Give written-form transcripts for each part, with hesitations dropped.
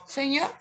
Señor.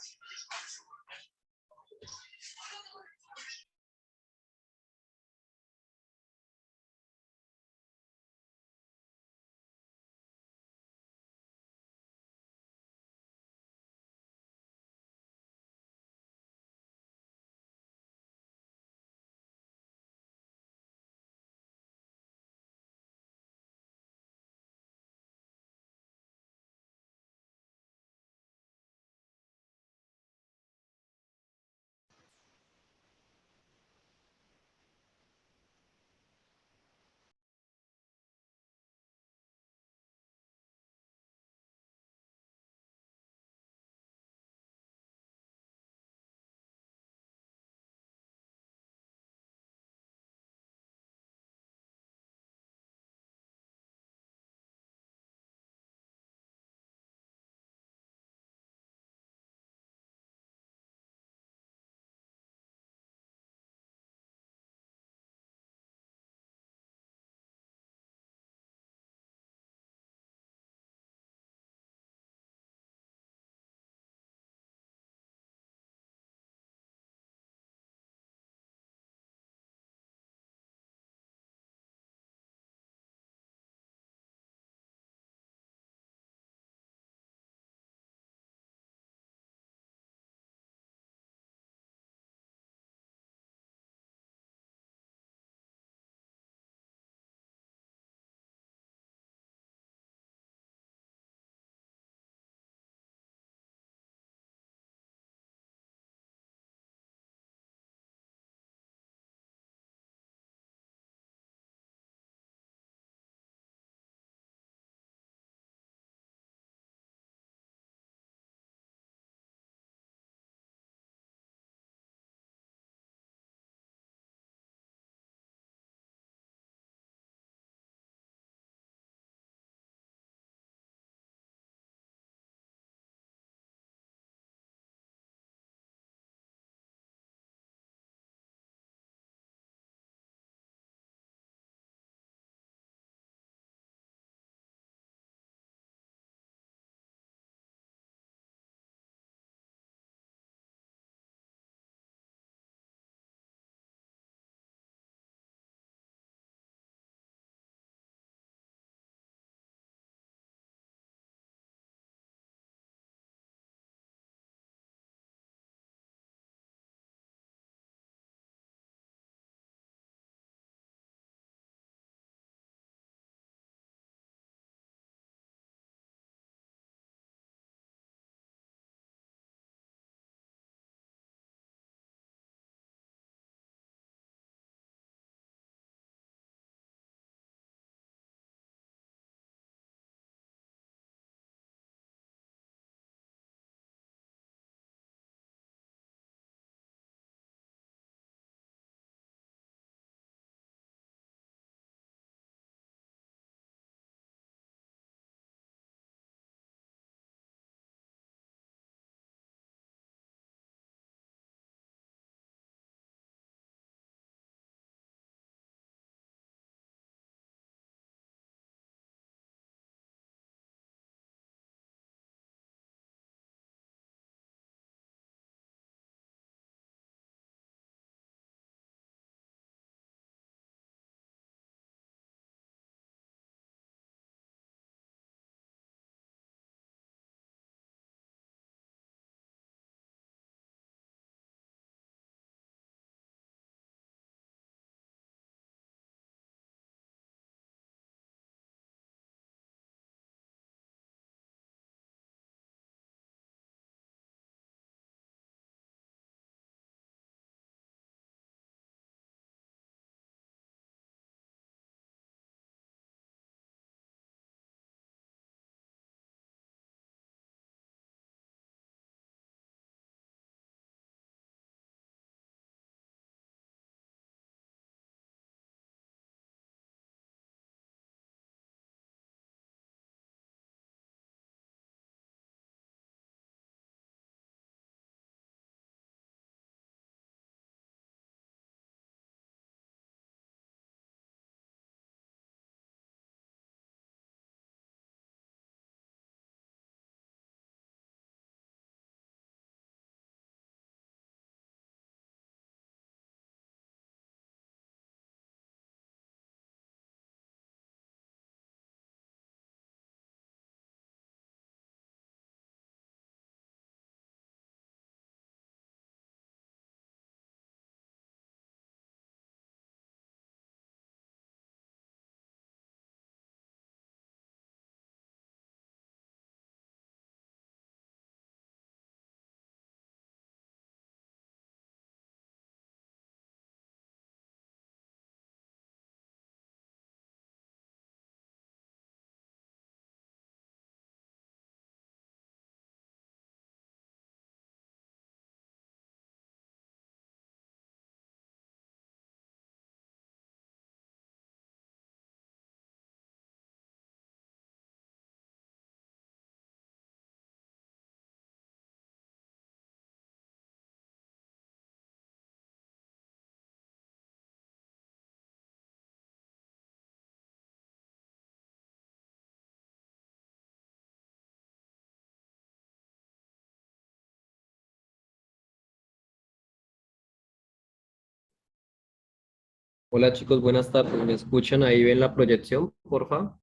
Hola chicos, buenas tardes. ¿Me escuchan ahí? ¿Ven la proyección, porfa?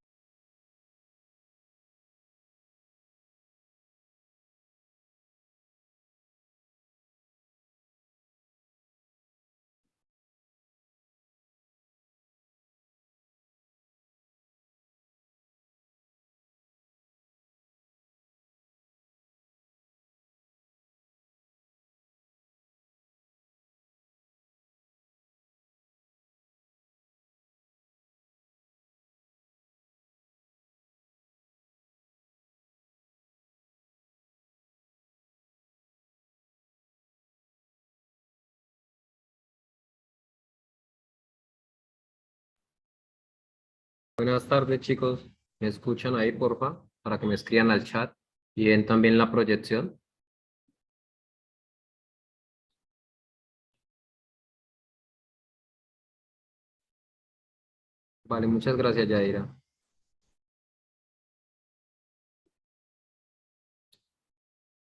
Buenas tardes chicos. ¿Me escuchan ahí, porfa? Para que me escriban al chat y ven también la proyección. Vale, muchas gracias, Yaira.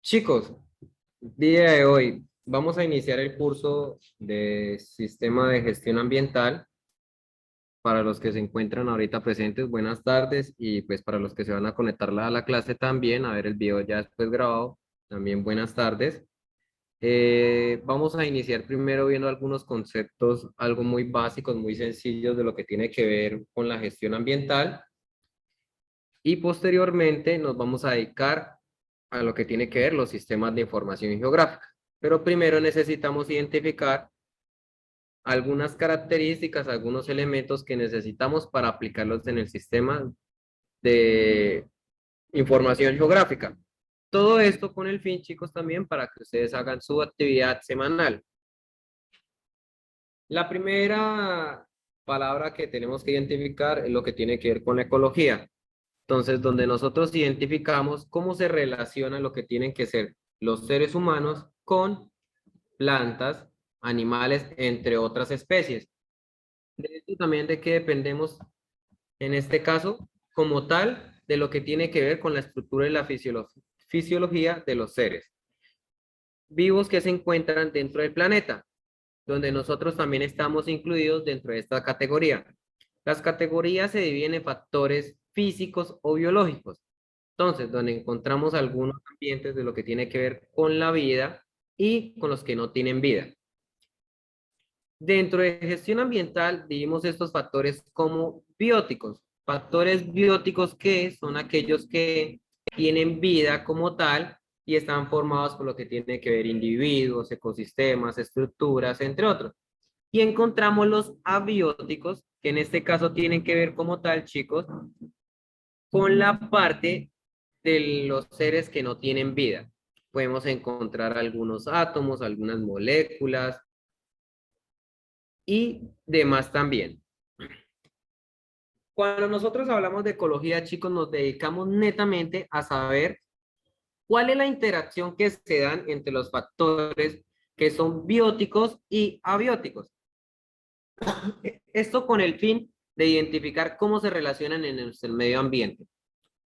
Chicos, día de hoy vamos a iniciar el curso de Sistema de Gestión Ambiental. Para los que se encuentran ahorita presentes, buenas tardes. Y pues para los que se van a conectar a la clase también, a ver el video ya después grabado, también buenas tardes. Vamos a iniciar primero viendo algunos conceptos, algo muy básicos, muy sencillos de lo que tiene que ver con la gestión ambiental y posteriormente nos vamos a dedicar a lo que tiene que ver los sistemas de información geográfica. Pero primero necesitamos identificar algunas características, algunos elementos que necesitamos para aplicarlos en el sistema de información geográfica. Todo esto con el fin, chicos, también para que ustedes hagan su actividad semanal. La primera palabra que tenemos que identificar es lo que tiene que ver con la ecología. Entonces, donde nosotros identificamos cómo se relaciona lo que tienen que ser los seres humanos con plantas, animales, entre otras especies. De esto también de que dependemos, en este caso, como tal, de lo que tiene que ver con la estructura y la fisiología de los seres vivos que se encuentran dentro del planeta, donde nosotros también estamos incluidos dentro de esta categoría. Las categorías se dividen en factores físicos o biológicos. Entonces, donde encontramos algunos ambientes de lo que tiene que ver con la vida y con los que no tienen vida. Dentro de gestión ambiental, dividimos estos factores como bióticos. Factores bióticos que son aquellos que tienen vida como tal y están formados por lo que tiene que ver individuos, ecosistemas, estructuras, entre otros. Y encontramos los abióticos, que en este caso tienen que ver como tal, chicos, con la parte de los seres que no tienen vida. Podemos encontrar algunos átomos, algunas moléculas y demás también. Cuando nosotros hablamos de ecología, chicos, nos dedicamos netamente a saber cuál es la interacción que se dan entre los factores que son bióticos y abióticos. Esto con el fin de identificar cómo se relacionan en nuestro medio ambiente.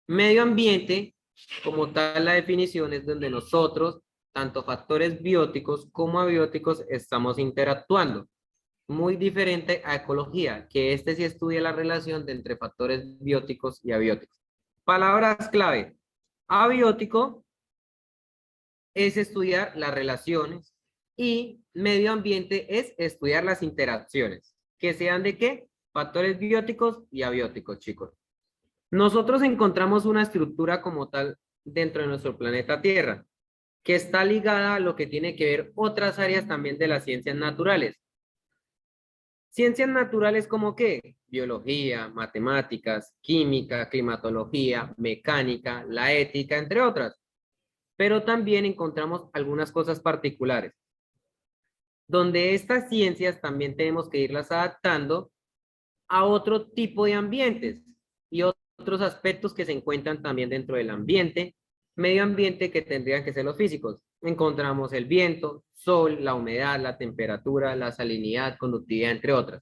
Medio ambiente, como tal la definición, es donde nosotros, tanto factores bióticos como abióticos, estamos interactuando. Muy diferente a ecología, que este sí estudia la relación de entre factores bióticos y abióticos. Palabras clave. Abiótico es estudiar las relaciones y medio ambiente es estudiar las interacciones, que sean de qué? Factores bióticos y abióticos, chicos. Nosotros encontramos una estructura como tal dentro de nuestro planeta Tierra, que está ligada a lo que tiene que ver otras áreas también de las ciencias naturales. Ciencias naturales como qué? Biología, matemáticas, química, climatología, mecánica, la ética, entre otras. Pero también encontramos algunas cosas particulares, donde estas ciencias también tenemos que irlas adaptando a otro tipo de ambientes y otros aspectos que se encuentran también dentro del ambiente, medio ambiente que tendrían que ser los físicos. Encontramos el viento, sol, la humedad, la temperatura, la salinidad, conductividad, entre otras.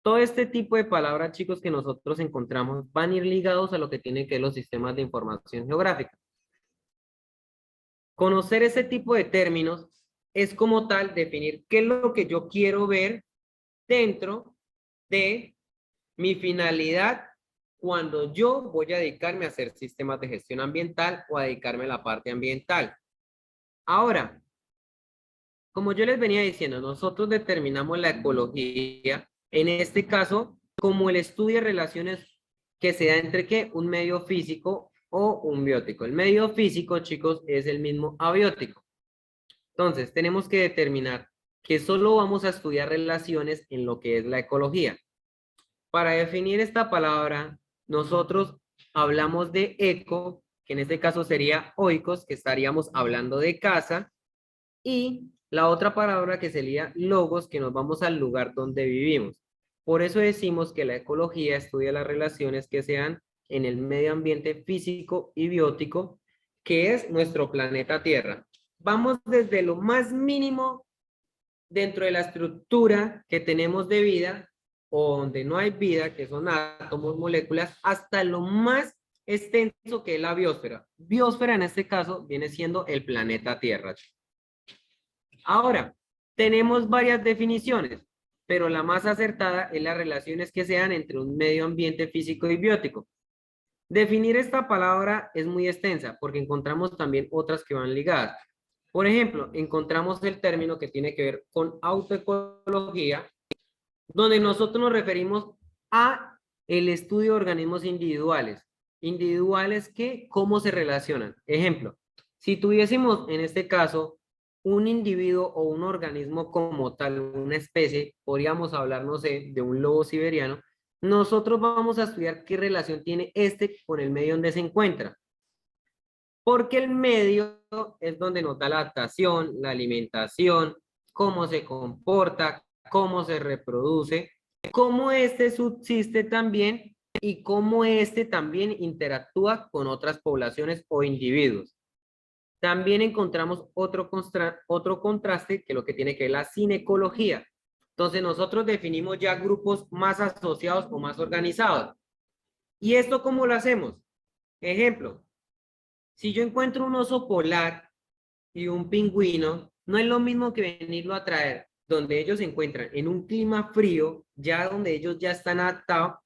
Todo este tipo de palabras, chicos, que nosotros encontramos van a ir ligados a lo que tienen que ver los sistemas de información geográfica. Conocer ese tipo de términos es como tal definir qué es lo que yo quiero ver dentro de mi finalidad cuando yo voy a dedicarme a hacer sistemas de gestión ambiental o a dedicarme a la parte ambiental. Ahora, como yo les venía diciendo, nosotros determinamos la ecología, en este caso, como el estudio de relaciones que se da entre ¿qué? Un medio físico o un biótico. El medio físico, chicos, es el mismo abiótico. Entonces, tenemos que determinar que solo vamos a estudiar relaciones en lo que es la ecología. Para definir esta palabra, nosotros hablamos de eco, que en este caso sería oikos, que estaríamos hablando de casa, y la otra palabra que sería logos, que nos vamos al lugar donde vivimos. Por eso decimos que la ecología estudia las relaciones que se dan en el medio ambiente físico y biótico, que es nuestro planeta Tierra. Vamos desde lo más mínimo dentro de la estructura que tenemos de vida, o donde no hay vida, que son átomos, moléculas, hasta lo más extenso que es la biosfera. Biosfera en este caso viene siendo el planeta Tierra. Ahora, tenemos varias definiciones, pero la más acertada es las relaciones que se dan entre un medio ambiente físico y biótico. Definir esta palabra es muy extensa porque encontramos también otras que van ligadas. Por ejemplo, encontramos el término que tiene que ver con autoecología, donde nosotros nos referimos a el estudio de organismos individuales. Individuales que, ¿cómo se relacionan? Ejemplo, si tuviésemos en este caso un individuo o un organismo como tal, una especie, podríamos hablar, no sé, de un lobo siberiano, nosotros vamos a estudiar qué relación tiene este con el medio donde se encuentra. Porque el medio es donde nos da la adaptación, la alimentación, cómo se comporta, cómo se reproduce, cómo este subsiste también y cómo este también interactúa con otras poblaciones o individuos. También encontramos otro contraste que lo que tiene que ver la cinecología. Entonces nosotros definimos ya grupos más asociados o más organizados. ¿Y esto cómo lo hacemos? Ejemplo, si yo encuentro un oso polar y un pingüino, no es lo mismo que venirlo a traer donde ellos se encuentran en un clima frío, ya donde ellos ya están adaptados,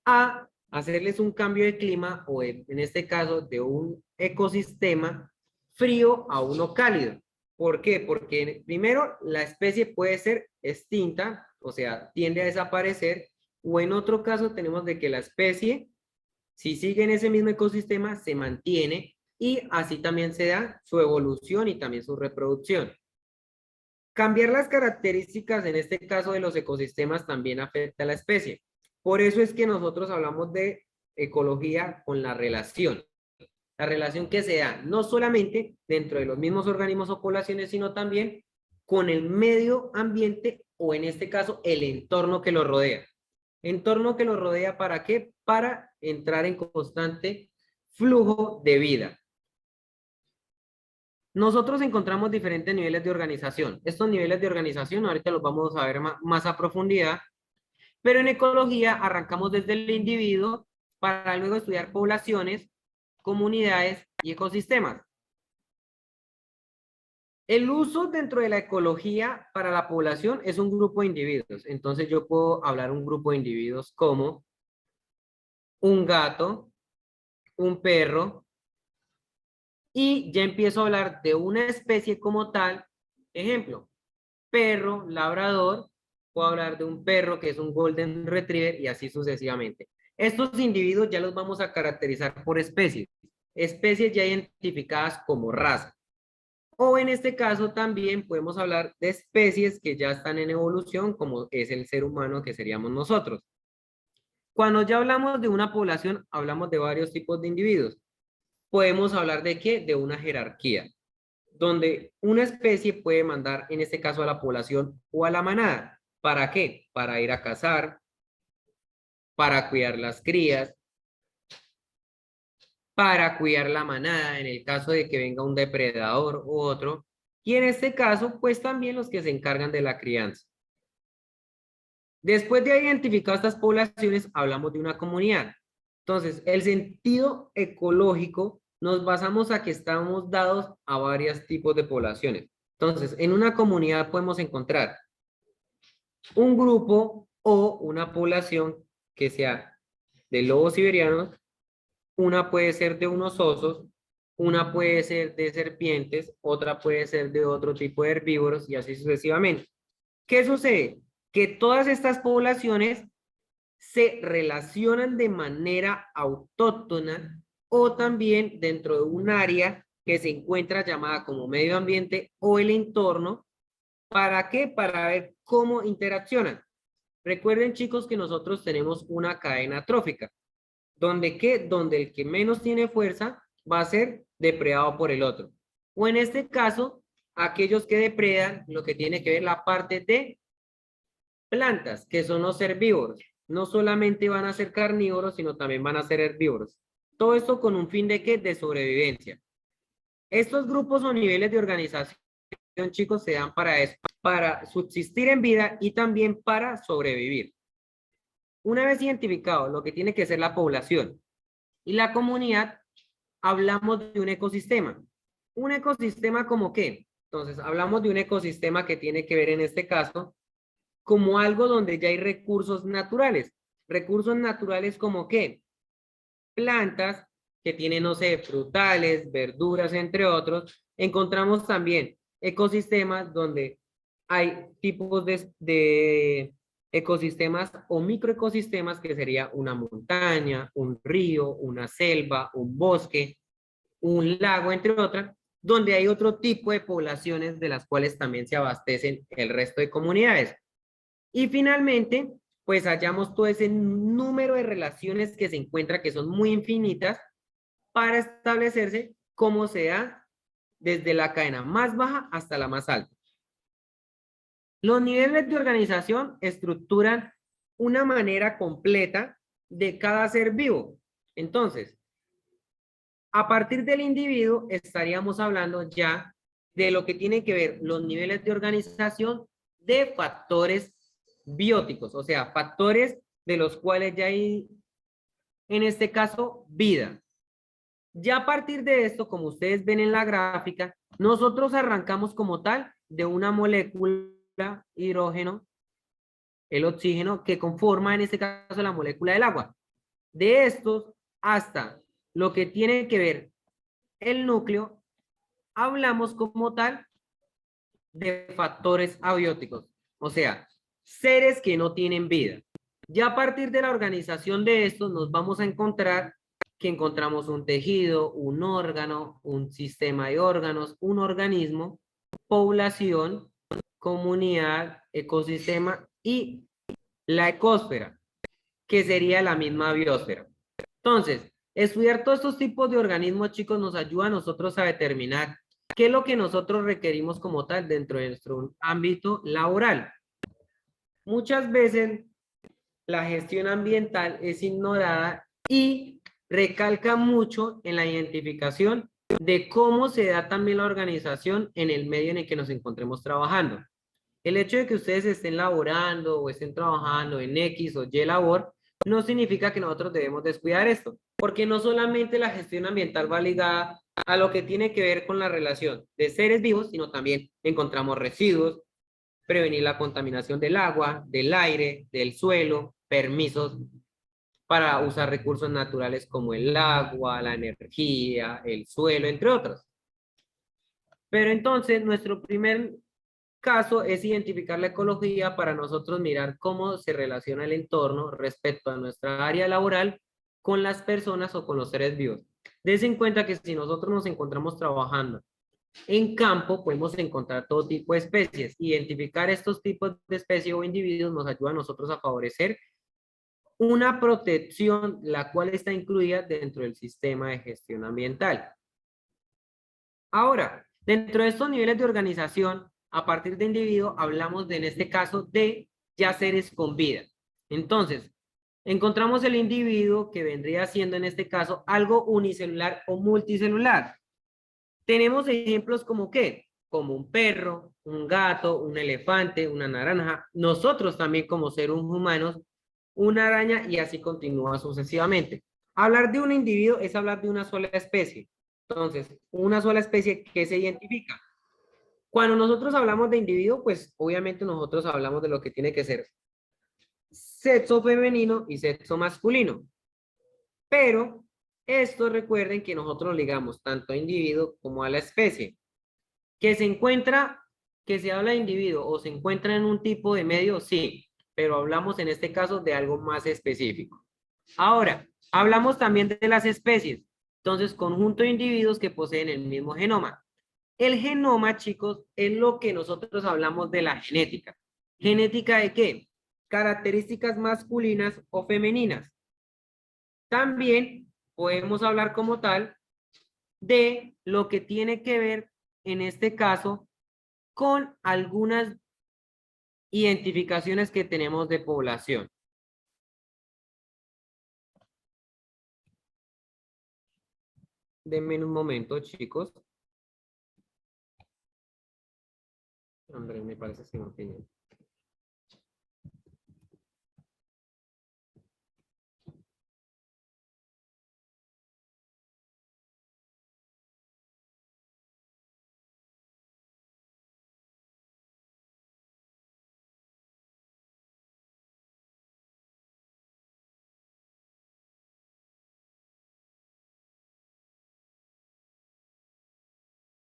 a hacerles un cambio de clima o en este caso de un ecosistema frío a uno cálido. ¿Por qué? Porque primero la especie puede ser extinta, o sea, tiende a desaparecer, o en otro caso tenemos de que la especie, si sigue en ese mismo ecosistema, se mantiene y así también se da su evolución y también su reproducción. Cambiar las características, en este caso de los ecosistemas, también afecta a la especie. Por eso es que nosotros hablamos de ecología con la relación. La relación que se da no solamente dentro de los mismos organismos o poblaciones, sino también con el medio ambiente o en este caso el entorno que lo rodea. Entorno que lo rodea, ¿para qué? Para entrar en constante flujo de vida. Nosotros encontramos diferentes niveles de organización. Estos niveles de organización ahorita los vamos a ver más a profundidad, pero en ecología arrancamos desde el individuo para luego estudiar poblaciones, comunidades y ecosistemas. El uso dentro de la ecología para la población es un grupo de individuos. Entonces yo puedo hablar un grupo de individuos como un gato, un perro, y ya empiezo a hablar de una especie como tal. Ejemplo, perro, labrador, puedo hablar de un perro que es un golden retriever y así sucesivamente. Estos individuos ya los vamos a caracterizar por especies, especies ya identificadas como raza. O en este caso también podemos hablar de especies que ya están en evolución, como es el ser humano, que seríamos nosotros. Cuando ya hablamos de una población, hablamos de varios tipos de individuos. Podemos hablar de qué? De una jerarquía, donde una especie puede mandar, en este caso, a la población o a la manada. ¿Para qué? Para ir a cazar, para cuidar las crías, para cuidar la manada en el caso de que venga un depredador u otro. Y en este caso, pues también los que se encargan de la crianza. Después de identificar estas poblaciones, hablamos de una comunidad. Entonces, el sentido ecológico nos basamos a que estamos dados a varios tipos de poblaciones. Entonces, en una comunidad podemos encontrar un grupo o una población que sea de lobos siberianos, una puede ser de unos osos, una puede ser de serpientes, otra puede ser de otro tipo de herbívoros y así sucesivamente. ¿Qué sucede? Que todas estas poblaciones se relacionan de manera autóctona o también dentro de un área que se encuentra llamada como medio ambiente o el entorno. ¿Para qué? Para ver cómo interaccionan. Recuerden, chicos, que nosotros tenemos una cadena trófica, donde, ¿qué? Donde el que menos tiene fuerza va a ser depredado por el otro. O en este caso, aquellos que depredan lo que tiene que ver la parte de plantas, que son los herbívoros. No solamente van a ser carnívoros, sino también van a ser herbívoros. Todo esto con un fin de ¿qué? De sobrevivencia. Estos grupos o niveles de organización, chicos, se dan para eso, para subsistir en vida y también para sobrevivir. Una vez identificado lo que tiene que ser la población y la comunidad, hablamos de un ecosistema. ¿Un ecosistema como qué? Entonces, hablamos de un ecosistema que tiene que ver en este caso como algo donde ya hay recursos naturales. Recursos naturales como qué? Plantas que tienen, no sé, frutales, verduras, entre otros. Encontramos también ecosistemas donde hay tipos de ecosistemas o microecosistemas que sería una montaña, un río, una selva, un bosque, un lago, entre otras, donde hay otro tipo de poblaciones de las cuales también se abastecen el resto de comunidades. Y finalmente, pues hallamos todo ese número de relaciones que se encuentra que son muy infinitas para establecerse cómo se da desde la cadena más baja hasta la más alta. Los niveles de organización estructuran una manera completa de cada ser vivo. Entonces, a partir del individuo estaríamos hablando ya de lo que tiene que ver los niveles de organización de factores bióticos, o sea, factores de los cuales ya hay, en este caso, vida. Ya a partir de esto, como ustedes ven en la gráfica, nosotros arrancamos como tal de una molécula hidrógeno, el oxígeno, que conforma en este caso la molécula del agua. De estos hasta lo que tiene que ver el núcleo, hablamos como tal de factores abióticos, o sea, seres que no tienen vida. Ya a partir de la organización de estos nos vamos a encontrar que encontramos un tejido, un órgano, un sistema de órganos, un organismo, población, comunidad, ecosistema y la ecosfera, que sería la misma biosfera. Entonces, estudiar todos estos tipos de organismos, chicos, nos ayuda a nosotros a determinar qué es lo que nosotros requerimos como tal dentro de nuestro ámbito laboral. Muchas veces la gestión ambiental es ignorada y recalca mucho en la identificación de cómo se da también la organización en el medio en el que nos encontremos trabajando. El hecho de que ustedes estén laborando o estén trabajando en X o Y labor no significa que nosotros debemos descuidar esto, porque no solamente la gestión ambiental va ligada a lo que tiene que ver con la relación de seres vivos, sino también encontramos residuos, prevenir la contaminación del agua, del aire, del suelo, permisos para usar recursos naturales como el agua, la energía, el suelo, entre otros. Pero entonces, nuestro primer caso es identificar la ecología para nosotros mirar cómo se relaciona el entorno respecto a nuestra área laboral con las personas o con los seres vivos. Dense en cuenta que si nosotros nos encontramos trabajando en campo, podemos encontrar todo tipo de especies. Identificar estos tipos de especies o individuos nos ayuda a nosotros a favorecer una protección, la cual está incluida dentro del sistema de gestión ambiental. Ahora, dentro de estos niveles de organización, a partir de individuo, hablamos de, en este caso, de ya seres con vida. Entonces, encontramos el individuo que vendría siendo, en este caso, algo unicelular o multicelular. Tenemos ejemplos como ¿qué? Como un perro, un gato, un elefante, una naranja. Nosotros también como seres humanos, una araña y así continúa sucesivamente. Hablar de un individuo es hablar de una sola especie. Entonces, una sola especie que se identifica Cuando nosotros hablamos de individuo, pues obviamente nosotros hablamos de lo que tiene que ser sexo femenino y sexo masculino. Pero esto recuerden que nosotros ligamos tanto a individuo como a la especie. Que se encuentra, que se habla de individuo o se encuentra en un tipo de medio, sí, pero hablamos en este caso de algo más específico. Ahora, hablamos también de las especies. Entonces, conjunto de individuos que poseen el mismo genoma. El genoma, chicos, es lo que nosotros hablamos de la genética. ¿Genética de qué? Características masculinas o femeninas. También podemos hablar como tal de lo que tiene que ver, en este caso, con algunas identificaciones que tenemos de población. Denme un momento, chicos. Hombre, me parece que no tiene.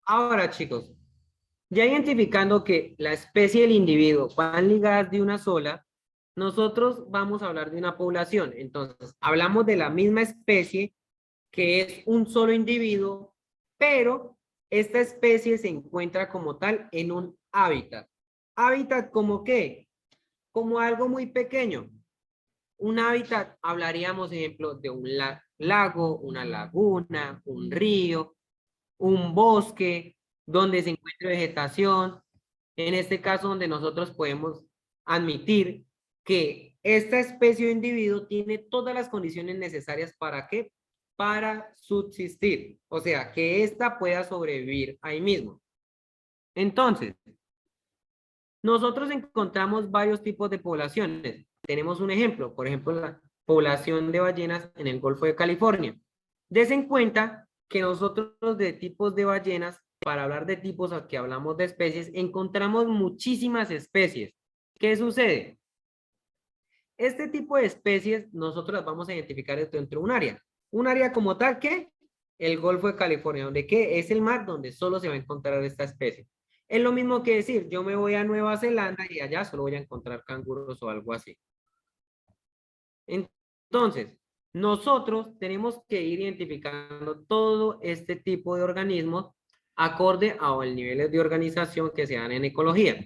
Ahora, chicos, ya identificando que la especie del individuo van ligadas de una sola, nosotros vamos a hablar de una población. Entonces, hablamos de la misma especie, que es un solo individuo, pero esta especie se encuentra como tal en un hábitat. ¿Hábitat como qué? Como algo muy pequeño. Un hábitat, hablaríamos, ejemplo, de un lago, una laguna, un río, un bosque, donde se encuentre vegetación. En este caso, donde nosotros podemos admitir que esta especie o individuo tiene todas las condiciones necesarias para qué, para subsistir. O sea, que ésta pueda sobrevivir ahí mismo. Entonces, nosotros encontramos varios tipos de poblaciones. Tenemos un ejemplo, por ejemplo, la población de ballenas en el Golfo de California. Des en cuenta que nosotros de tipos de ballenas, para hablar de tipos, aquí hablamos de especies, encontramos muchísimas especies. ¿Qué sucede? Este tipo de especies nosotros las vamos a identificar dentro de un área. Un área como tal que el Golfo de California, donde ¿qué? Es el mar donde solo se va a encontrar esta especie. Es lo mismo que decir, yo me voy a Nueva Zelanda y allá solo voy a encontrar canguros o algo así. Entonces, nosotros tenemos que ir identificando todo este tipo de organismos acorde a los niveles de organización que se dan en ecología.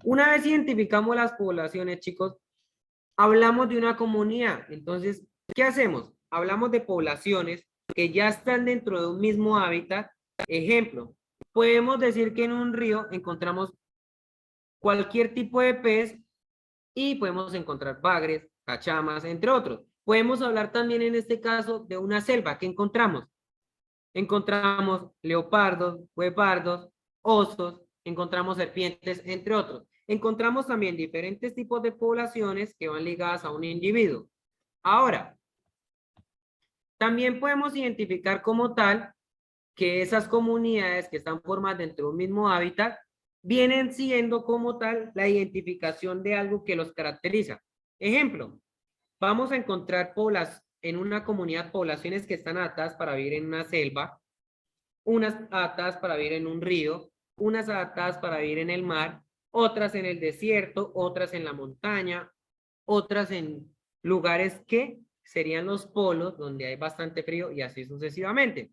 Una vez identificamos las poblaciones, chicos, hablamos de una comunidad. Entonces, ¿qué hacemos? Hablamos de poblaciones que ya están dentro de un mismo hábitat. Ejemplo, podemos decir que en un río encontramos cualquier tipo de pez y podemos encontrar bagres, cachamas, entre otros. Podemos hablar también en este caso de una selva que encontramos. Encontramos leopardos, guepardos, osos, encontramos serpientes, entre otros. Encontramos también diferentes tipos de poblaciones que van ligadas a un individuo. Ahora, también podemos identificar como tal que esas comunidades que están formadas dentro de un mismo hábitat vienen siendo como tal la identificación de algo que los caracteriza. Ejemplo, vamos a encontrar en una comunidad poblaciones que están adaptadas para vivir en una selva, unas adaptadas para vivir en un río, unas adaptadas para vivir en el mar, otras en el desierto, otras en la montaña, otras en lugares que serían los polos, donde hay bastante frío y así sucesivamente.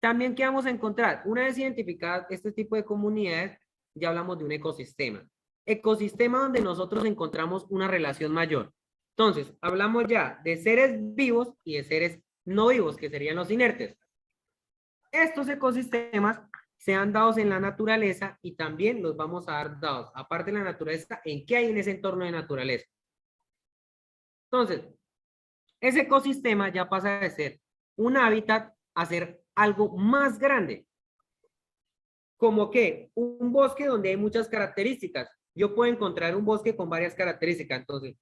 También, ¿qué vamos a encontrar? Una vez identificadas este tipo de comunidades, ya hablamos de un ecosistema. Ecosistema donde nosotros encontramos una relación mayor. Entonces, hablamos ya de seres vivos y de seres no vivos, que serían los inertes. Estos ecosistemas se han dado en la naturaleza y también los vamos a dar dados, aparte de la naturaleza, en qué hay en ese entorno de naturaleza. Entonces, ese ecosistema ya pasa de ser un hábitat a ser algo más grande. Como que un bosque donde hay muchas características. Yo puedo encontrar un bosque con varias características. Entonces,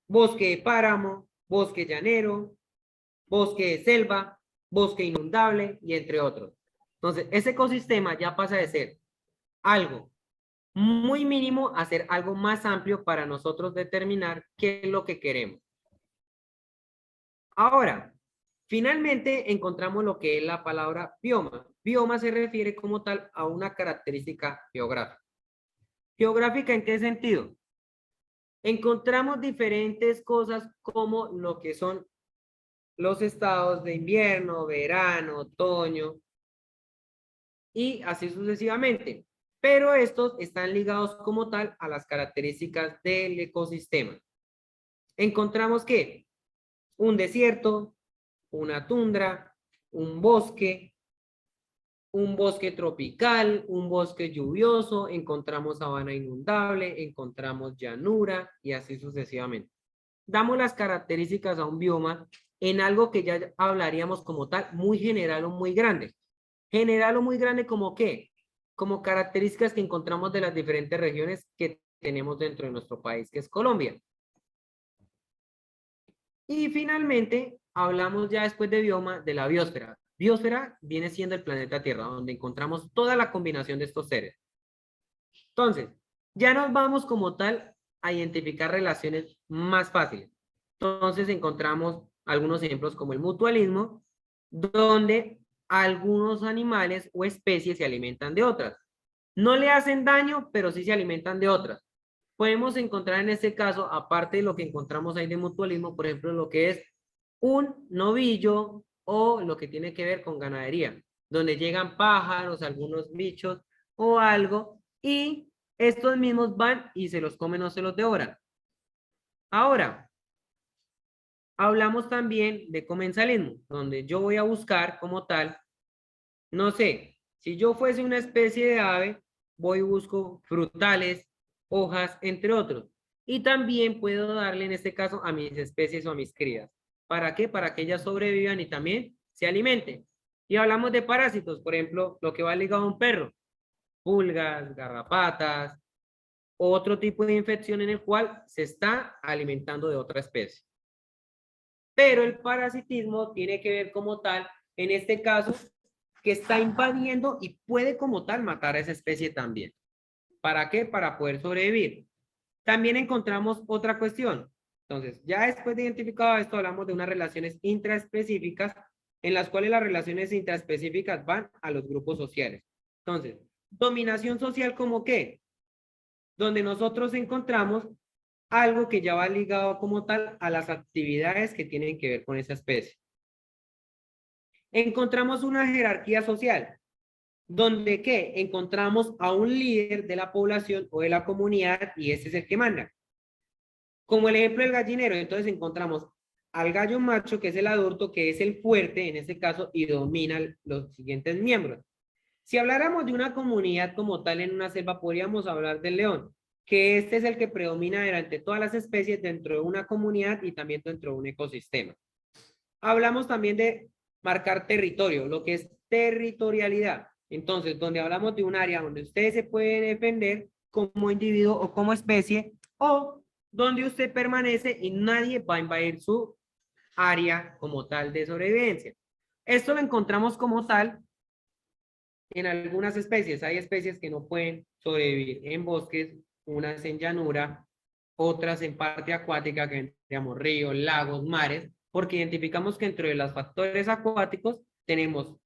bosque de páramo, bosque llanero, bosque de selva, bosque inundable y entre otros. Entonces, ese ecosistema ya pasa de ser algo muy mínimo a ser algo más amplio para nosotros determinar qué es lo que queremos. Ahora, finalmente encontramos lo que es la palabra bioma. Bioma se refiere como tal a una característica geográfica. ¿Geográfica en qué sentido? Encontramos diferentes cosas como lo que son los estados de invierno, verano, otoño y así sucesivamente. Pero estos están ligados como tal a las características del ecosistema. Encontramos que un desierto, una tundra, un bosque tropical, un bosque lluvioso, encontramos sabana inundable, encontramos llanura y así sucesivamente. Damos las características a un bioma en algo que ya hablaríamos como tal, muy general o muy grande. General o muy grande como qué? Como características que encontramos de las diferentes regiones que tenemos dentro de nuestro país, que es Colombia. Y finalmente, hablamos ya después de bioma, de la biosfera. Biosfera viene siendo el planeta Tierra, donde encontramos toda la combinación de estos seres. Entonces, ya nos vamos como tal a identificar relaciones más fáciles. Entonces, encontramos algunos ejemplos como el mutualismo, donde algunos animales o especies se alimentan de otras. No le hacen daño, pero sí se alimentan de otras. Podemos encontrar en este caso, aparte de lo que encontramos ahí de mutualismo, por ejemplo, lo que es un novillo o lo que tiene que ver con ganadería, donde llegan pájaros, algunos bichos o algo, y estos mismos van y se los comen o se los devoran. Ahora, hablamos también de comensalismo, donde yo voy a buscar como tal, no sé, si yo fuese una especie de ave, voy y busco frutales, hojas, entre otros. Y también puedo darle en este caso a mis especies o a mis crías. ¿Para qué? Para que ellas sobrevivan y también se alimenten. Y hablamos de parásitos, por ejemplo, lo que va ligado a un perro, pulgas, garrapatas, otro tipo de infección en el cual se está alimentando de otra especie. Pero el parasitismo tiene que ver como tal, en este caso, que está invadiendo y puede como tal matar a esa especie también. ¿Para qué? Para poder sobrevivir. También encontramos otra cuestión. Entonces, ya después de identificado esto, hablamos de unas relaciones intraespecíficas en las cuales las relaciones intraespecíficas van a los grupos sociales. Entonces, dominación social como qué? Donde nosotros encontramos algo que ya va ligado como tal a las actividades que tienen que ver con esa especie. Encontramos una jerarquía social, donde ¿qué? Encontramos a un líder de la población o de la comunidad y ese es el que manda. Como el ejemplo del gallinero, entonces encontramos al gallo macho, que es el adulto, que es el fuerte en este caso y domina los siguientes miembros. Si habláramos de una comunidad como tal en una selva, podríamos hablar del león, que este es el que predomina durante todas las especies dentro de una comunidad y también dentro de un ecosistema. Hablamos también de marcar territorio, lo que es territorialidad. Entonces, donde hablamos de un área donde ustedes se pueden defender como individuo o como especie, o donde usted permanece y nadie va a invadir su área como tal de sobrevivencia. Esto lo encontramos como tal en algunas especies. Hay especies que no pueden sobrevivir en bosques, unas en llanura, otras en parte acuática, que tenemos ríos, lagos, mares, porque identificamos que entre los factores acuáticos tenemos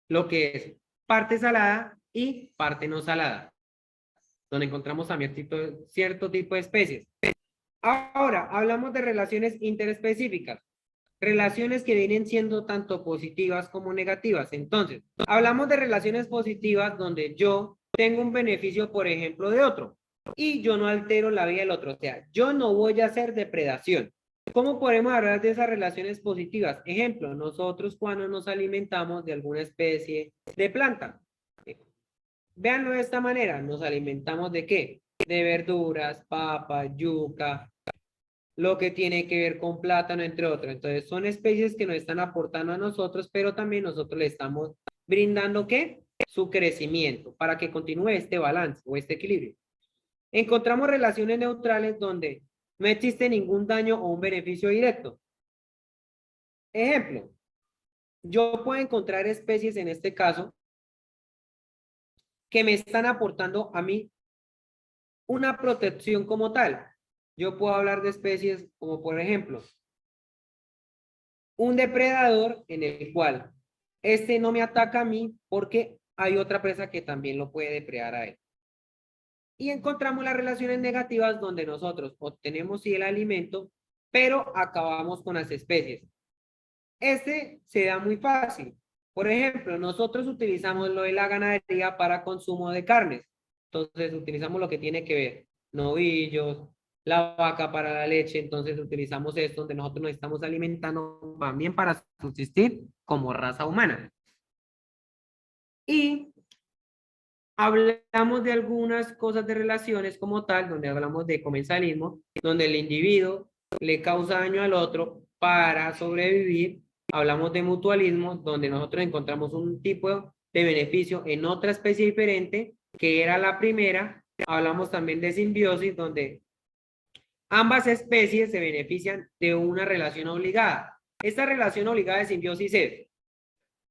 lo que es parte salada y parte no salada, donde encontramos también cierto tipo de especies. Ahora, hablamos de relaciones interespecíficas, relaciones que vienen siendo tanto positivas como negativas. Entonces, hablamos de relaciones positivas donde yo tengo un beneficio, por ejemplo, de otro, y yo no altero la vida del otro. O sea, yo no voy a hacer depredación. ¿Cómo podemos hablar de esas relaciones positivas? Ejemplo, nosotros cuando nos alimentamos de alguna especie de planta. Véanlo de esta manera, ¿nos alimentamos de qué? De verduras, papa, yuca, lo que tiene que ver con plátano, entre otros. Entonces, son especies que nos están aportando a nosotros, pero también nosotros le estamos brindando, ¿qué? Su crecimiento para que continúe este balance o este equilibrio. Encontramos relaciones neutrales donde no existe ningún daño o un beneficio directo. Ejemplo, yo puedo encontrar especies en este caso que me están aportando a mí una protección como tal. Yo puedo hablar de especies como, por ejemplo, un depredador en el cual este no me ataca a mí porque hay otra presa que también lo puede depredar a él. Y encontramos las relaciones negativas donde nosotros obtenemos sí el alimento, pero acabamos con las especies. Este se da muy fácil. Por ejemplo, nosotros utilizamos lo de la ganadería para consumo de carnes. Entonces utilizamos lo que tiene que ver novillos, la vaca para la leche. Entonces utilizamos esto donde nosotros nos estamos alimentando también para subsistir como raza humana. Y hablamos de algunas cosas de relaciones como tal, donde hablamos de comensalismo, donde el individuo le causa daño al otro para sobrevivir. Hablamos de mutualismo, donde nosotros encontramos un tipo de beneficio en otra especie diferente, que era la primera. Hablamos también de simbiosis, donde ambas especies se benefician de una relación obligada. Esta relación obligada de simbiosis es,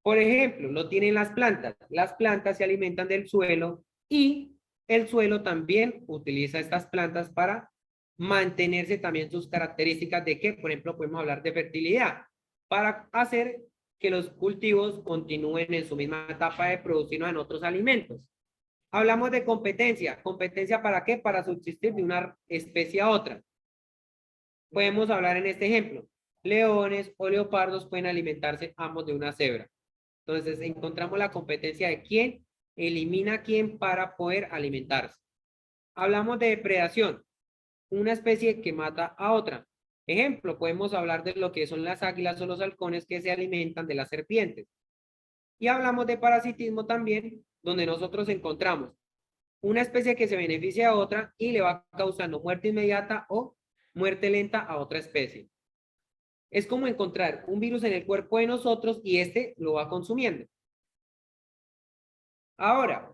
por ejemplo, lo tienen las plantas. Las plantas se alimentan del suelo y el suelo también utiliza estas plantas para mantenerse también sus características de que, por ejemplo, podemos hablar de fertilidad, para hacer que los cultivos continúen en su misma etapa de producción en otros alimentos. Hablamos de competencia. ¿Competencia para qué? Para subsistir de una especie a otra. Podemos hablar en este ejemplo. Leones o leopardos pueden alimentarse ambos de una cebra. Entonces encontramos la competencia de quién elimina a quién para poder alimentarse. Hablamos de depredación, una especie que mata a otra. Ejemplo, podemos hablar de lo que son las águilas o los halcones que se alimentan de las serpientes. Y hablamos de parasitismo también, donde nosotros encontramos una especie que se beneficia a otra y le va causando muerte inmediata o muerte lenta a otra especie. Es como encontrar un virus en el cuerpo de nosotros y este lo va consumiendo. Ahora,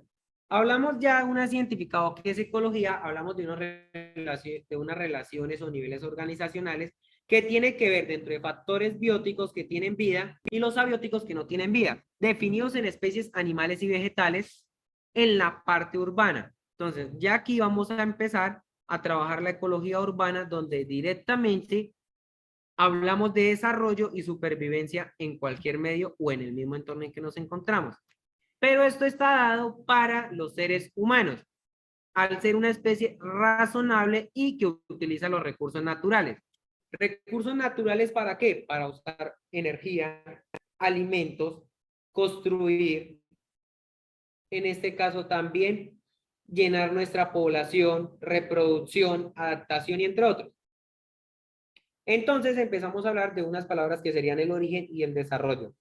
hablamos ya de una identificado que es ecología, hablamos de unas relaciones o niveles organizacionales que tiene que ver dentro de factores bióticos que tienen vida y los abióticos que no tienen vida, definidos en especies animales y vegetales en la parte urbana. Entonces, ya aquí vamos a empezar a trabajar la ecología urbana, donde directamente hablamos de desarrollo y supervivencia en cualquier medio o en el mismo entorno en que nos encontramos. Pero esto está dado para los seres humanos, al ser una especie razonable y que utiliza los recursos naturales. ¿Recursos naturales para qué? Para usar energía, alimentos, construir, en este caso también llenar nuestra población, reproducción, adaptación y entre otros. Entonces empezamos a hablar de unas palabras que serían el origen y el desarrollo.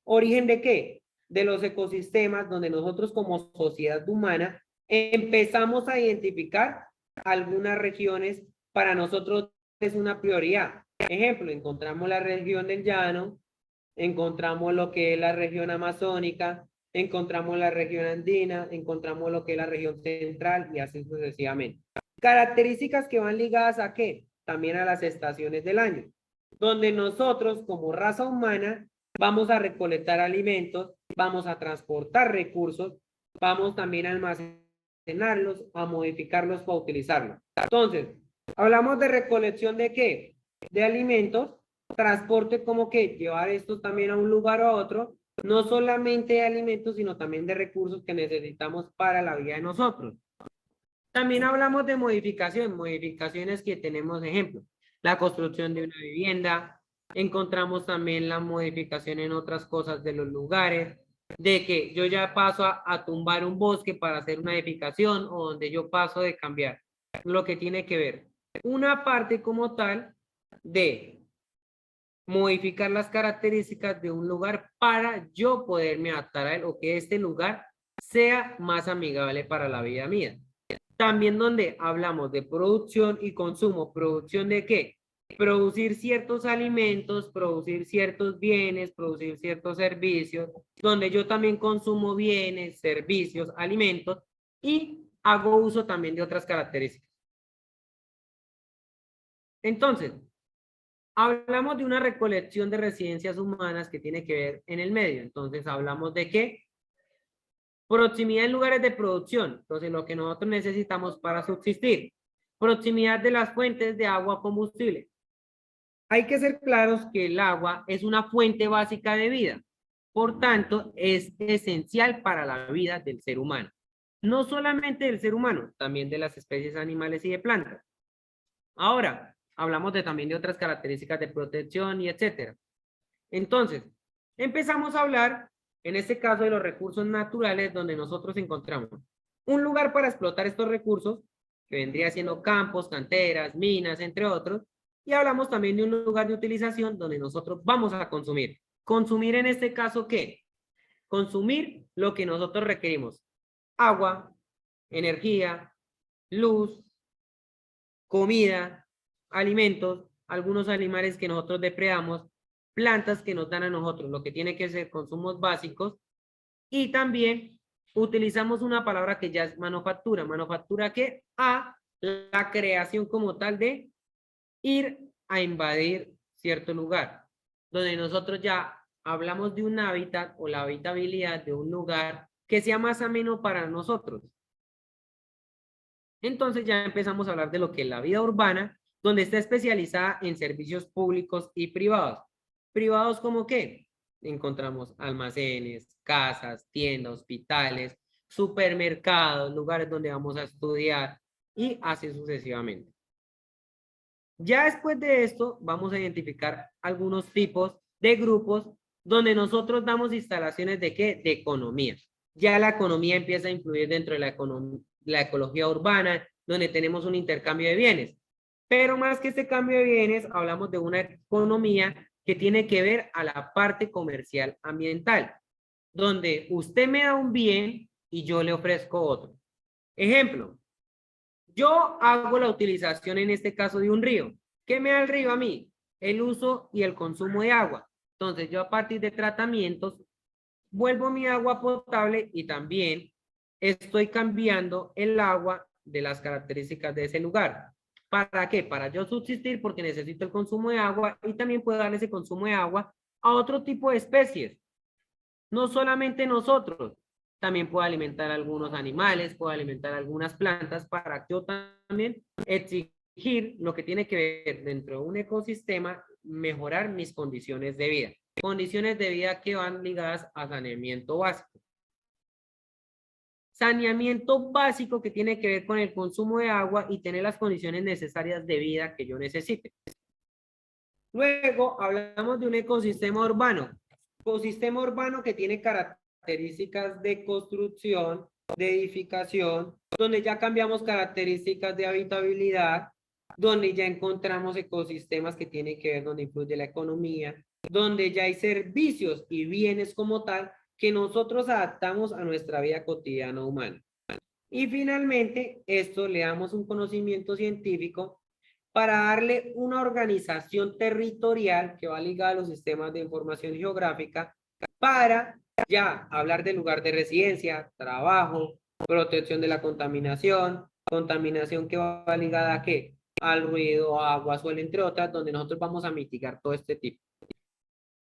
¿Origen de qué? De los ecosistemas donde nosotros como sociedad humana empezamos a identificar algunas regiones para nosotros es una prioridad. Ejemplo, encontramos la región del llano, encontramos lo que es la región amazónica, encontramos la región andina, encontramos lo que es la región central y así sucesivamente. Características que van ligadas a qué? También a las estaciones del año, donde nosotros como raza humana vamos a recolectar alimentos, vamos a transportar recursos, vamos también a almacenarlos, a modificarlos para utilizarlos. Entonces, hablamos de recolección de qué? De alimentos, transporte como que llevar estos también a un lugar o a otro, no solamente de alimentos, sino también de recursos que necesitamos para la vida de nosotros. También hablamos de modificaciones que tenemos, ejemplo, la construcción de una vivienda, encontramos también la modificación en otras cosas de los lugares, de que yo ya paso a tumbar un bosque para hacer una edificación o donde yo paso de cambiar lo que tiene que ver una parte como tal de modificar las características de un lugar para yo poderme adaptar a él o que este lugar sea más amigable para la vida mía. También donde hablamos de producción y consumo. ¿Producción de qué? Producir ciertos alimentos, producir ciertos bienes, producir ciertos servicios, donde yo también consumo bienes, servicios, alimentos y hago uso también de otras características. Entonces, hablamos de una recolección de residencias humanas que tiene que ver en el medio. Entonces, hablamos de qué? Proximidad en lugares de producción, entonces lo que nosotros necesitamos para subsistir. Proximidad de las fuentes de agua o combustible. Hay que ser claros que el agua es una fuente básica de vida. Por tanto, es esencial para la vida del ser humano. No solamente del ser humano, también de las especies animales y de plantas. Ahora, hablamos también de otras características de protección y etcétera. Entonces, empezamos a hablar, en este caso, de los recursos naturales donde nosotros encontramos un lugar para explotar estos recursos, que vendría siendo campos, canteras, minas, entre otros, y hablamos también de un lugar de utilización donde nosotros vamos a consumir. Consumir en este caso, ¿qué? Consumir lo que nosotros requerimos. Agua, energía, luz, comida, alimentos, algunos animales que nosotros depredamos, plantas que nos dan a nosotros lo que tiene que ser consumos básicos, y también utilizamos una palabra que ya es manufactura. ¿Manufactura qué? A la creación como tal de ir a invadir cierto lugar, donde nosotros ya hablamos de un hábitat o la habitabilidad de un lugar que sea más ameno para nosotros. Entonces ya empezamos a hablar de lo que es la vida urbana, donde está especializada en servicios públicos y privados. ¿Privados como qué? Encontramos almacenes, casas, tiendas, hospitales, supermercados, lugares donde vamos a estudiar y así sucesivamente. Ya después de esto, vamos a identificar algunos tipos de grupos donde nosotros damos instalaciones de ¿qué? De economía. Ya la economía empieza a influir dentro de la ecología urbana, donde tenemos un intercambio de bienes. Pero más que este cambio de bienes, hablamos de una economía que tiene que ver a la parte comercial ambiental, donde usted me da un bien y yo le ofrezco otro. Ejemplo, yo hago la utilización en este caso de un río. ¿Qué me da el río a mí? El uso y el consumo de agua. Entonces yo a partir de tratamientos vuelvo mi agua potable y también estoy cambiando el agua de las características de ese lugar. ¿Para qué? Para yo subsistir porque necesito el consumo de agua y también puedo darle ese consumo de agua a otro tipo de especies. No solamente nosotros, también puedo alimentar a algunos animales, puedo alimentar a algunas plantas para yo también exigir lo que tiene que ver dentro de un ecosistema, mejorar mis condiciones de vida. Condiciones de vida que van ligadas a saneamiento básico. Saneamiento básico que tiene que ver con el consumo de agua y tener las condiciones necesarias de vida que yo necesite. Luego hablamos de un ecosistema urbano. Ecosistema urbano que tiene características de construcción, de edificación, donde ya cambiamos características de habitabilidad, donde ya encontramos ecosistemas que tienen que ver donde influye la economía, donde ya hay servicios y bienes como tal que nosotros adaptamos a nuestra vida cotidiana humana. Y finalmente, esto le damos un conocimiento científico para darle una organización territorial que va ligada a los sistemas de información geográfica para ya hablar del lugar de residencia, trabajo, protección de la contaminación, contaminación que va ligada a qué, al ruido, agua, suelo, entre otras, donde nosotros vamos a mitigar todo este tipo.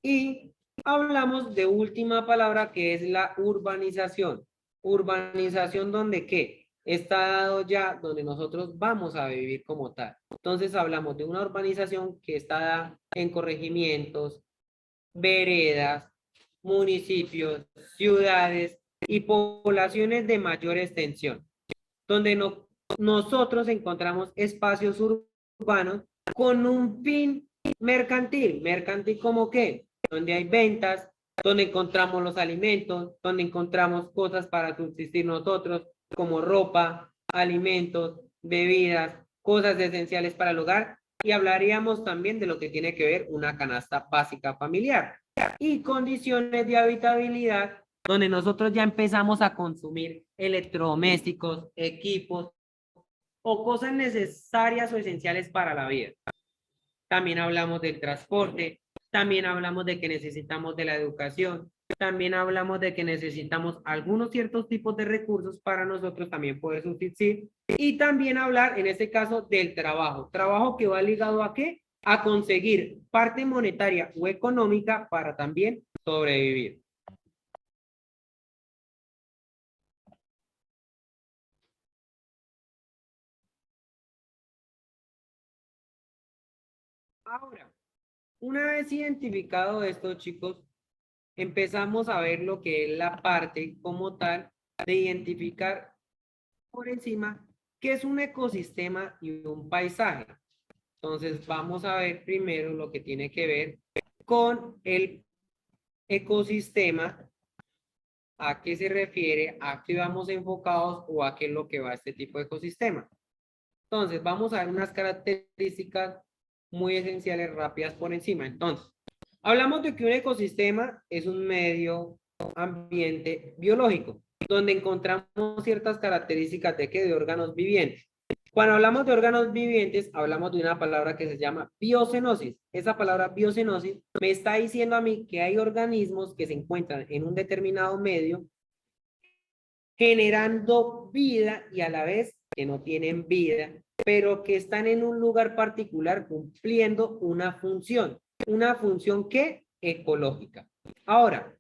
Y hablamos de última palabra que es la urbanización. Urbanización donde qué, está dado ya donde nosotros vamos a vivir como tal. Entonces hablamos de una urbanización que está dada en corregimientos, veredas, municipios, ciudades y poblaciones de mayor extensión, donde nosotros encontramos espacios urbanos con un fin mercantil. ¿Mercantil como qué? Donde hay ventas, donde encontramos los alimentos, donde encontramos cosas para subsistir nosotros, como ropa, alimentos, bebidas, cosas esenciales para el hogar. Y hablaríamos también de lo que tiene que ver una canasta básica familiar y condiciones de habitabilidad donde nosotros ya empezamos a consumir electrodomésticos, equipos o cosas necesarias o esenciales para la vida. También hablamos del transporte, también hablamos de que necesitamos de la educación, también hablamos de que necesitamos algunos ciertos tipos de recursos para nosotros también poder subsistir y también hablar en este caso del trabajo, trabajo que va ligado a qué? A conseguir parte monetaria o económica para también sobrevivir. Ahora, una vez identificado esto, chicos, empezamos a ver lo que es la parte como tal de identificar por encima qué es un ecosistema y un paisaje. Entonces, vamos a ver primero lo que tiene que ver con el ecosistema, a qué se refiere, a qué vamos enfocados o a qué es lo que va este tipo de ecosistema. Entonces, vamos a ver unas características muy esenciales rápidas por encima. Entonces, hablamos de que un ecosistema es un medio ambiente biológico, donde encontramos ciertas características de que de órganos vivientes. Cuando hablamos de órganos vivientes, hablamos de una palabra que se llama biocenosis. Esa palabra biocenosis me está diciendo a mí que hay organismos que se encuentran en un determinado medio generando vida y a la vez que no tienen vida, pero que están en un lugar particular cumpliendo una función que ecológica. Ahora,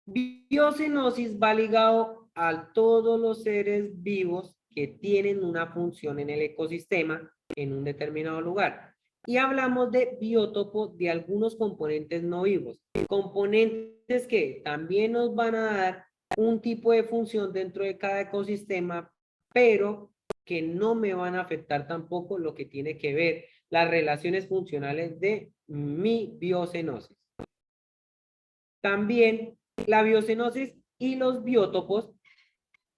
biocenosis va ligado a todos los seres vivos que tienen una función en el ecosistema en un determinado lugar. Y hablamos de biótopo de algunos componentes no vivos, componentes que también nos van a dar un tipo de función dentro de cada ecosistema, pero que no me van a afectar tampoco lo que tiene que ver las relaciones funcionales de mi biocenosis. También la biocenosis y los biótopos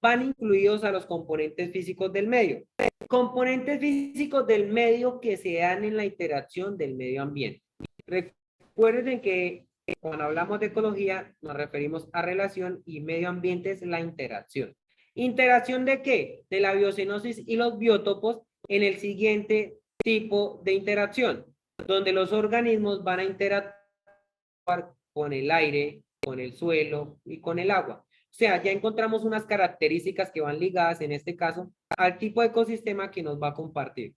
van incluidos a los componentes físicos del medio. Componentes físicos del medio que se dan en la interacción del medio ambiente. Recuerden que cuando hablamos de ecología nos referimos a relación y medio ambiente es la interacción. ¿Interacción de qué? De la biocenosis y los biótopos en el siguiente tipo de interacción, donde los organismos van a interactuar con el aire, con el suelo y con el agua. O sea, ya encontramos unas características que van ligadas, en este caso, al tipo de ecosistema que nos va a compartir.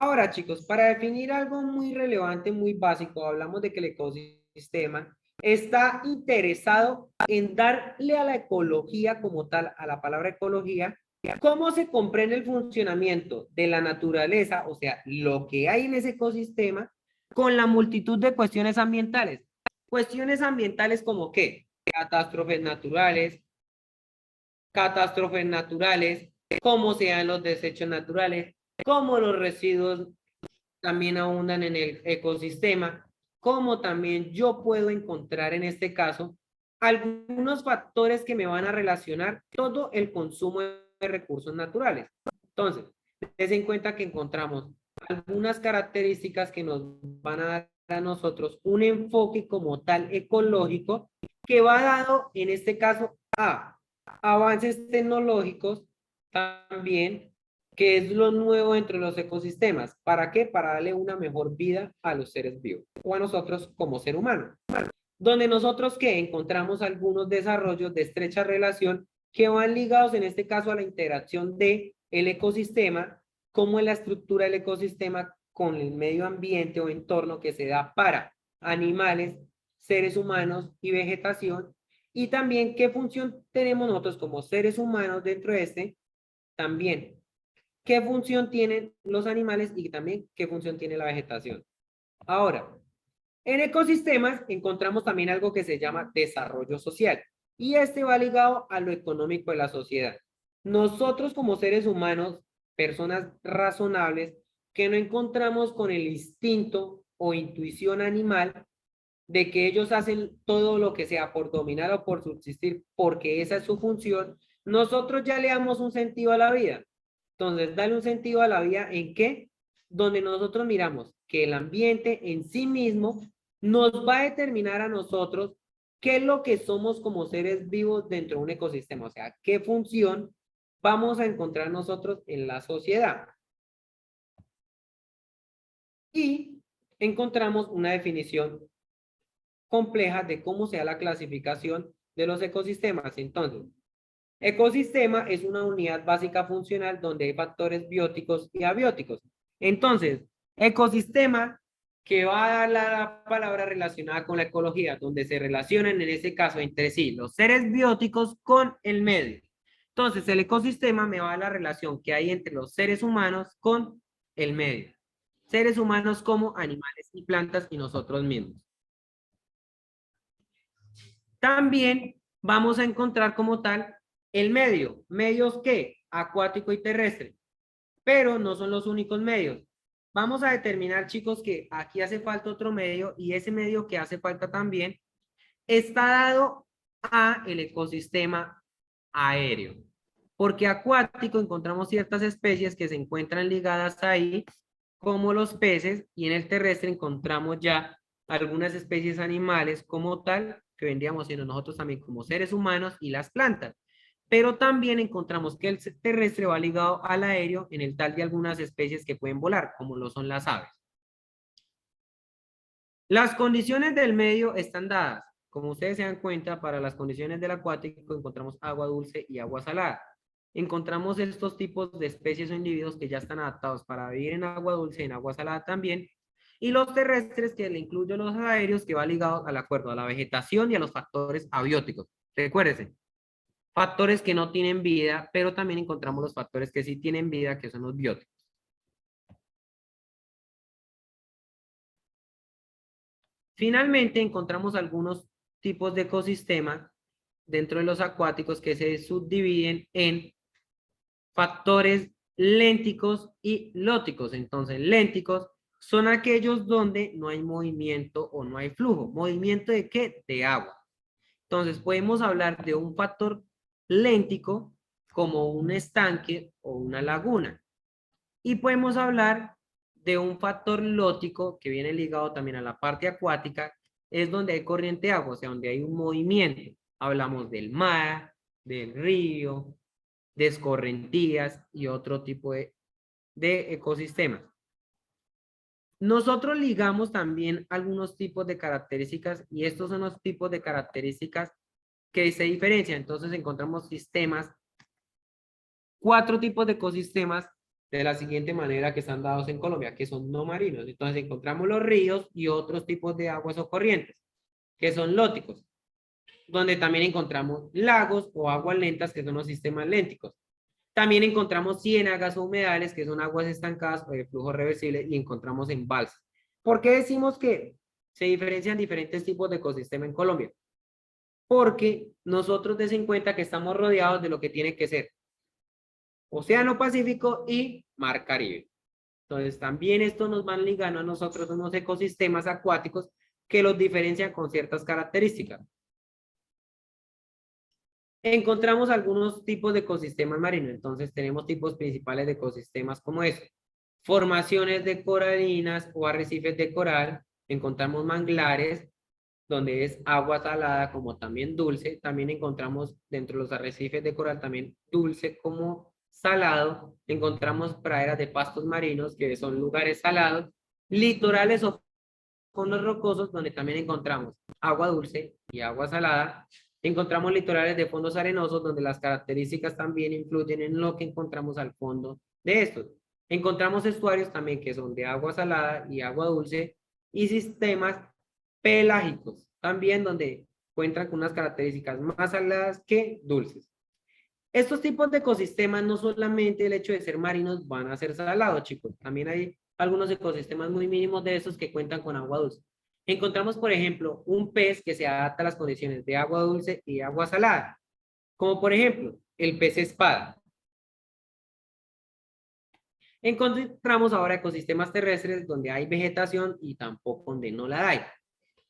Ahora, chicos, para definir algo muy relevante, muy básico, hablamos de que el ecosistema está interesado en darle a la ecología como tal, a la palabra ecología, cómo se comprende el funcionamiento de la naturaleza, o sea, lo que hay en ese ecosistema, con la multitud de cuestiones ambientales. Cuestiones ambientales como qué? Catástrofes naturales, cómo se dan los desechos naturales, cómo los residuos también abundan en el ecosistema, cómo también yo puedo encontrar en este caso algunos factores que me van a relacionar todo el consumo de recursos naturales. Entonces, ten en cuenta que encontramos algunas características que nos van a dar a nosotros un enfoque como tal ecológico que va dado en este caso a avances tecnológicos también, que es lo nuevo entre los ecosistemas. ¿Para qué? Para darle una mejor vida a los seres vivos o a nosotros como ser humano. Donde nosotros que encontramos algunos desarrollos de estrecha relación que van ligados en este caso a la interacción de el ecosistema, como es la estructura del ecosistema con el medio ambiente o entorno que se da para animales, seres humanos y vegetación, y también qué función tenemos nosotros como seres humanos dentro de este, también qué función tienen los animales y también qué función tiene la vegetación. Ahora, en ecosistemas encontramos también algo que se llama desarrollo social y este va ligado a lo económico de la sociedad. Nosotros como seres humanos, personas razonables, que no encontramos con el instinto o intuición animal de que ellos hacen todo lo que sea por dominar o por subsistir, porque esa es su función, nosotros ya le damos un sentido a la vida. Entonces, dale un sentido a la vida en qué, donde nosotros miramos que el ambiente en sí mismo nos va a determinar a nosotros qué es lo que somos como seres vivos dentro de un ecosistema, o sea, qué función vamos a encontrar nosotros en la sociedad. Y encontramos una definición compleja de cómo se da la clasificación de los ecosistemas. Entonces, ecosistema es una unidad básica funcional donde hay factores bióticos y abióticos. Entonces, ecosistema que va a dar la palabra relacionada con la ecología, donde se relacionan en este caso entre sí los seres bióticos con el medio. Entonces, el ecosistema me va a dar la relación que hay entre los seres humanos con el medio. Seres humanos como animales y plantas y nosotros mismos. También vamos a encontrar como tal el medio. ¿Medios qué? Acuático y terrestre. Pero no son los únicos medios. Vamos a determinar, chicos, que aquí hace falta otro medio y ese medio que hace falta también está dado a el ecosistema aéreo. Porque acuático encontramos ciertas especies que se encuentran ligadas ahí, como los peces, y en el terrestre encontramos ya algunas especies animales como tal, que vendríamos siendo nosotros también como seres humanos y las plantas. Pero también encontramos que el terrestre va ligado al aéreo en el tal de algunas especies que pueden volar, como lo son las aves. Las condiciones del medio están dadas. Como ustedes se dan cuenta, para las condiciones del acuático encontramos agua dulce y agua salada. Encontramos estos tipos de especies o individuos que ya están adaptados para vivir en agua dulce y en agua salada también. Y los terrestres, que le incluyen los aéreos, que va ligado al acuerdo a la vegetación y a los factores abióticos. Recuérdense, factores que no tienen vida, pero también encontramos los factores que sí tienen vida, que son los bióticos. Finalmente, encontramos algunos tipos de ecosistemas dentro de los acuáticos que se subdividen en factores lénticos y lóticos. Entonces, lénticos son aquellos donde no hay movimiento o no hay flujo. ¿Movimiento de qué? De agua. Entonces, podemos hablar de un factor léntico como un estanque o una laguna. Y podemos hablar de un factor lótico que viene ligado también a la parte acuática, es donde hay corriente de agua, o sea, donde hay un movimiento. Hablamos del mar, del río, de escorrentías y otro tipo de ecosistemas. Nosotros ligamos también algunos tipos de características y estos son los tipos de características que se diferencian. Entonces encontramos sistemas, 4 tipos de ecosistemas de la siguiente manera que están dados en Colombia, que son no marinos. Entonces encontramos los ríos y otros tipos de aguas o corrientes, que son lóticos, donde también encontramos lagos o aguas lentas, que son los sistemas lénticos. También encontramos ciénagas o humedales, que son aguas estancadas o de flujo reversible, y encontramos embalses. ¿Por qué decimos que se diferencian diferentes tipos de ecosistema en Colombia? Porque nosotros des en cuenta que estamos rodeados de lo que tiene que ser Océano Pacífico y Mar Caribe. Entonces, también esto nos van ligando a nosotros unos ecosistemas acuáticos que los diferencian con ciertas características. Encontramos algunos tipos de ecosistemas marinos. Entonces, tenemos tipos principales de ecosistemas como este. Formaciones de coralinas o arrecifes de coral. Encontramos manglares, donde es agua salada como también dulce. También encontramos dentro de los arrecifes de coral también dulce como salado. Encontramos praderas de pastos marinos, que son lugares salados. Litorales o fondos rocosos, donde también encontramos agua dulce y agua salada. Encontramos litorales de fondos arenosos, donde las características también influyen en lo que encontramos al fondo de estos. Encontramos estuarios también que son de agua salada y agua dulce, y sistemas pelágicos, también donde encuentran con unas características más saladas que dulces. Estos tipos de ecosistemas, no solamente el hecho de ser marinos van a ser salados, chicos, también hay algunos ecosistemas muy mínimos de esos que cuentan con agua dulce. Encontramos, por ejemplo, un pez que se adapta a las condiciones de agua dulce y agua salada, como por ejemplo el pez espada. Encontramos ahora ecosistemas terrestres donde hay vegetación y tampoco donde no la hay.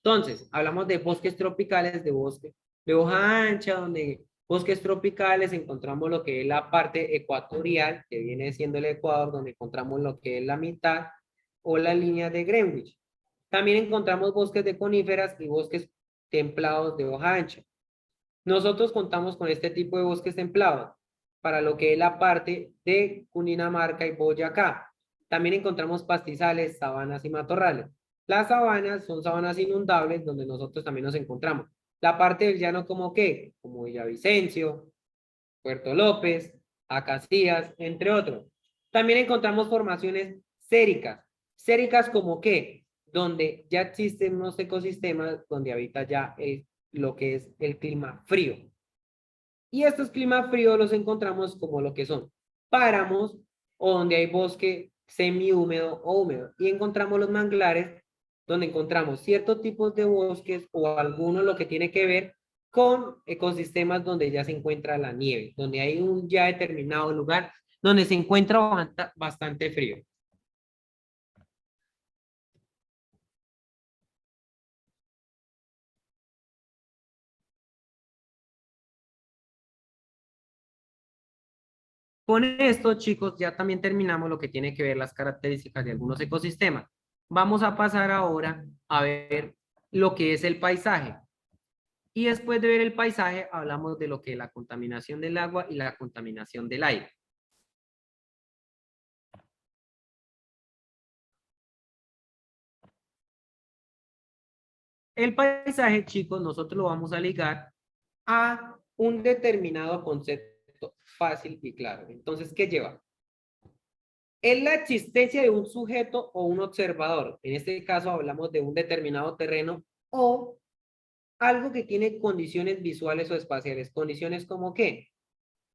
Entonces, hablamos de bosques tropicales, de bosque de hoja ancha, donde bosques tropicales encontramos lo que es la parte ecuatorial, que viene siendo el Ecuador, donde encontramos lo que es la mitad o la línea de Greenwich. También encontramos bosques de coníferas y bosques templados de hoja ancha. Nosotros contamos con este tipo de bosques templados para lo que es la parte de Cundinamarca y Boyacá. También encontramos pastizales, sabanas y matorrales. Las sabanas son sabanas inundables donde nosotros también nos encontramos. La parte del llano como qué, como Villavicencio, Puerto López, Acacías, entre otros. También encontramos formaciones séricas. Séricas como qué, donde ya existen unos ecosistemas donde habita ya lo que es el clima frío. Y estos climas fríos los encontramos como lo que son páramos o donde hay bosque semihúmedo o húmedo. Y encontramos los manglares donde encontramos ciertos tipos de bosques o alguno lo que tiene que ver con ecosistemas donde ya se encuentra la nieve, donde hay un ya determinado lugar donde se encuentra bastante frío. Con esto, chicos, ya también terminamos lo que tiene que ver las características de algunos ecosistemas. Vamos a pasar ahora a ver lo que es el paisaje. Y después de ver el paisaje, hablamos de lo que es la contaminación del agua y la contaminación del aire. El paisaje, chicos, nosotros lo vamos a ligar a un determinado concepto fácil y claro. Entonces, ¿qué lleva? Es la existencia de un sujeto o un observador. En este caso hablamos de un determinado terreno o algo que tiene condiciones visuales o espaciales. Condiciones como qué?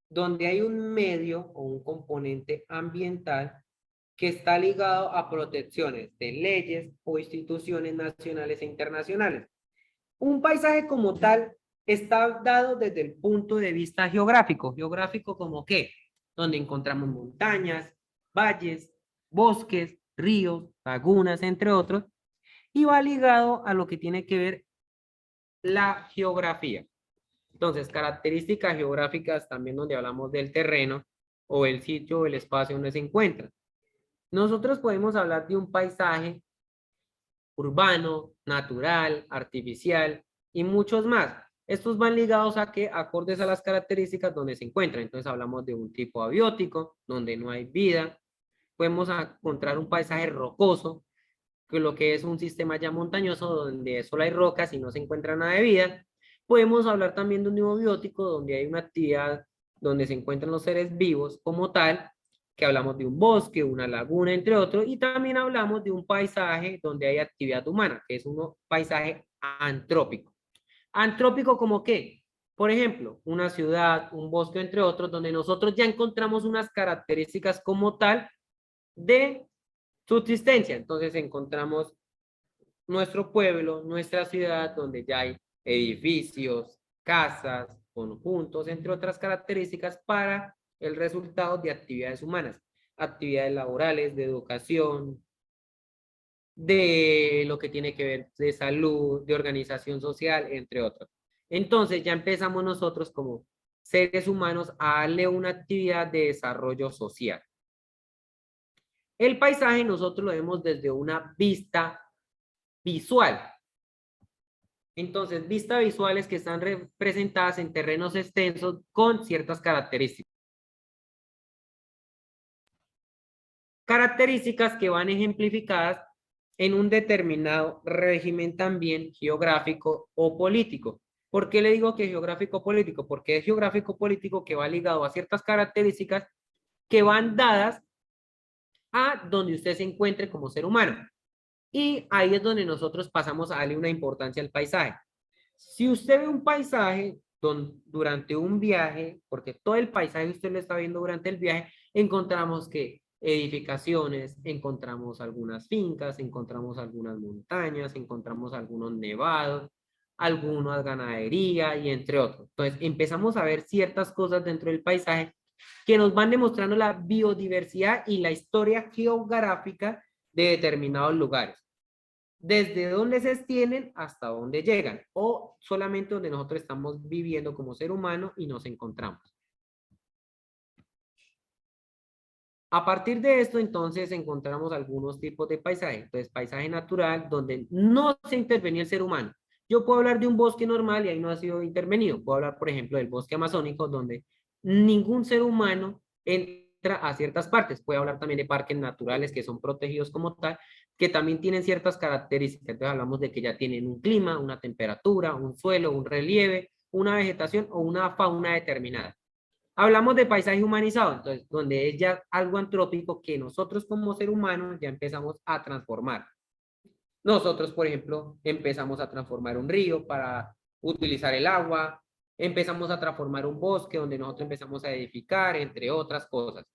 Donde hay un medio o un componente ambiental que está ligado a protecciones de leyes o instituciones nacionales e internacionales. Un paisaje como tal está dado desde el punto de vista geográfico. ¿Geográfico como qué? Donde encontramos montañas, valles, bosques, ríos, lagunas, entre otros, y va ligado a lo que tiene que ver la geografía. Entonces, características geográficas también donde hablamos del terreno o el sitio o el espacio donde se encuentra. Nosotros podemos hablar de un paisaje urbano, natural, artificial y muchos más. Estos van ligados a que acordes a las características donde se encuentran. Entonces hablamos de un tipo abiótico, donde no hay vida. Podemos encontrar un paisaje rocoso, que lo que es un sistema ya montañoso donde solo hay rocas y no se encuentra nada de vida. Podemos hablar también de un neobiótico donde hay una actividad donde se encuentran los seres vivos como tal, que hablamos de un bosque, una laguna, entre otros, y también hablamos de un paisaje donde hay actividad humana, que es un paisaje antrópico. ¿Antrópico como qué? Por ejemplo, una ciudad, un bosque, entre otros, donde nosotros ya encontramos unas características como tal de subsistencia. Entonces encontramos nuestro pueblo, nuestra ciudad, donde ya hay edificios, casas, conjuntos, entre otras características para el resultado de actividades humanas, actividades laborales, de educación, de lo que tiene que ver de salud, de organización social, entre otros. Entonces ya empezamos nosotros como seres humanos a darle una actividad de desarrollo social. El paisaje nosotros lo vemos desde una vista visual. Entonces, vistas visuales que están representadas en terrenos extensos con ciertas características. Características que van ejemplificadas en un determinado régimen también geográfico o político. ¿Por qué le digo que geográfico político? Porque es geográfico político que va ligado a ciertas características que van dadas a donde usted se encuentre como ser humano. Y ahí es donde nosotros pasamos a darle una importancia al paisaje. Si usted ve un paisaje durante un viaje, porque todo el paisaje usted lo está viendo durante el viaje, encontramos que edificaciones, encontramos algunas fincas, encontramos algunas montañas, encontramos algunos nevados, algunas ganadería y entre otros. Entonces empezamos a ver ciertas cosas dentro del paisaje que nos van demostrando la biodiversidad y la historia geográfica de determinados lugares. Desde dónde se extienden hasta dónde llegan, o solamente donde nosotros estamos viviendo como ser humano y nos encontramos. A partir de esto, entonces, encontramos algunos tipos de paisaje. Entonces, paisaje natural, donde no se intervenía el ser humano. Yo puedo hablar de un bosque normal y ahí no ha sido intervenido. Puedo hablar, por ejemplo, del bosque amazónico, donde ningún ser humano entra a ciertas partes. Puedo hablar también de parques naturales que son protegidos como tal, que también tienen ciertas características. Entonces, hablamos de que ya tienen un clima, una temperatura, un suelo, un relieve, una vegetación o una fauna determinada. Hablamos de paisaje humanizado, entonces, donde es ya algo antrópico que nosotros como ser humanos ya empezamos a transformar. Nosotros, por ejemplo, empezamos a transformar un río para utilizar el agua, empezamos a transformar un bosque donde nosotros empezamos a edificar, entre otras cosas.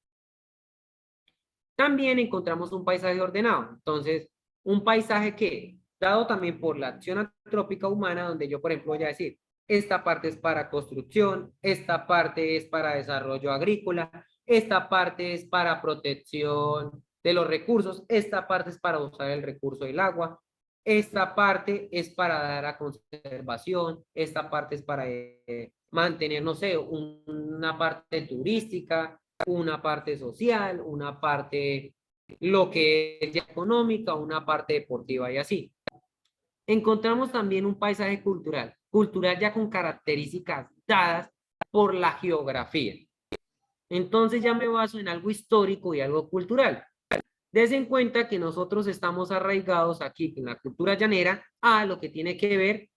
También encontramos un paisaje ordenado. Entonces, un paisaje que, dado también por la acción antrópica humana, donde yo, por ejemplo, voy a decir, esta parte es para construcción, esta parte es para desarrollo agrícola, esta parte es para protección de los recursos, esta parte es para usar el recurso del agua, esta parte es para dar a conservación, esta parte es para mantener, no sé, una parte turística, una parte social, una parte lo que es ya económica, una parte deportiva y así. Encontramos también un paisaje cultural, cultural ya con características dadas por la geografía. Entonces ya me baso en algo histórico y algo cultural. Dese en cuenta que nosotros estamos arraigados aquí en la cultura llanera a lo que tiene que ver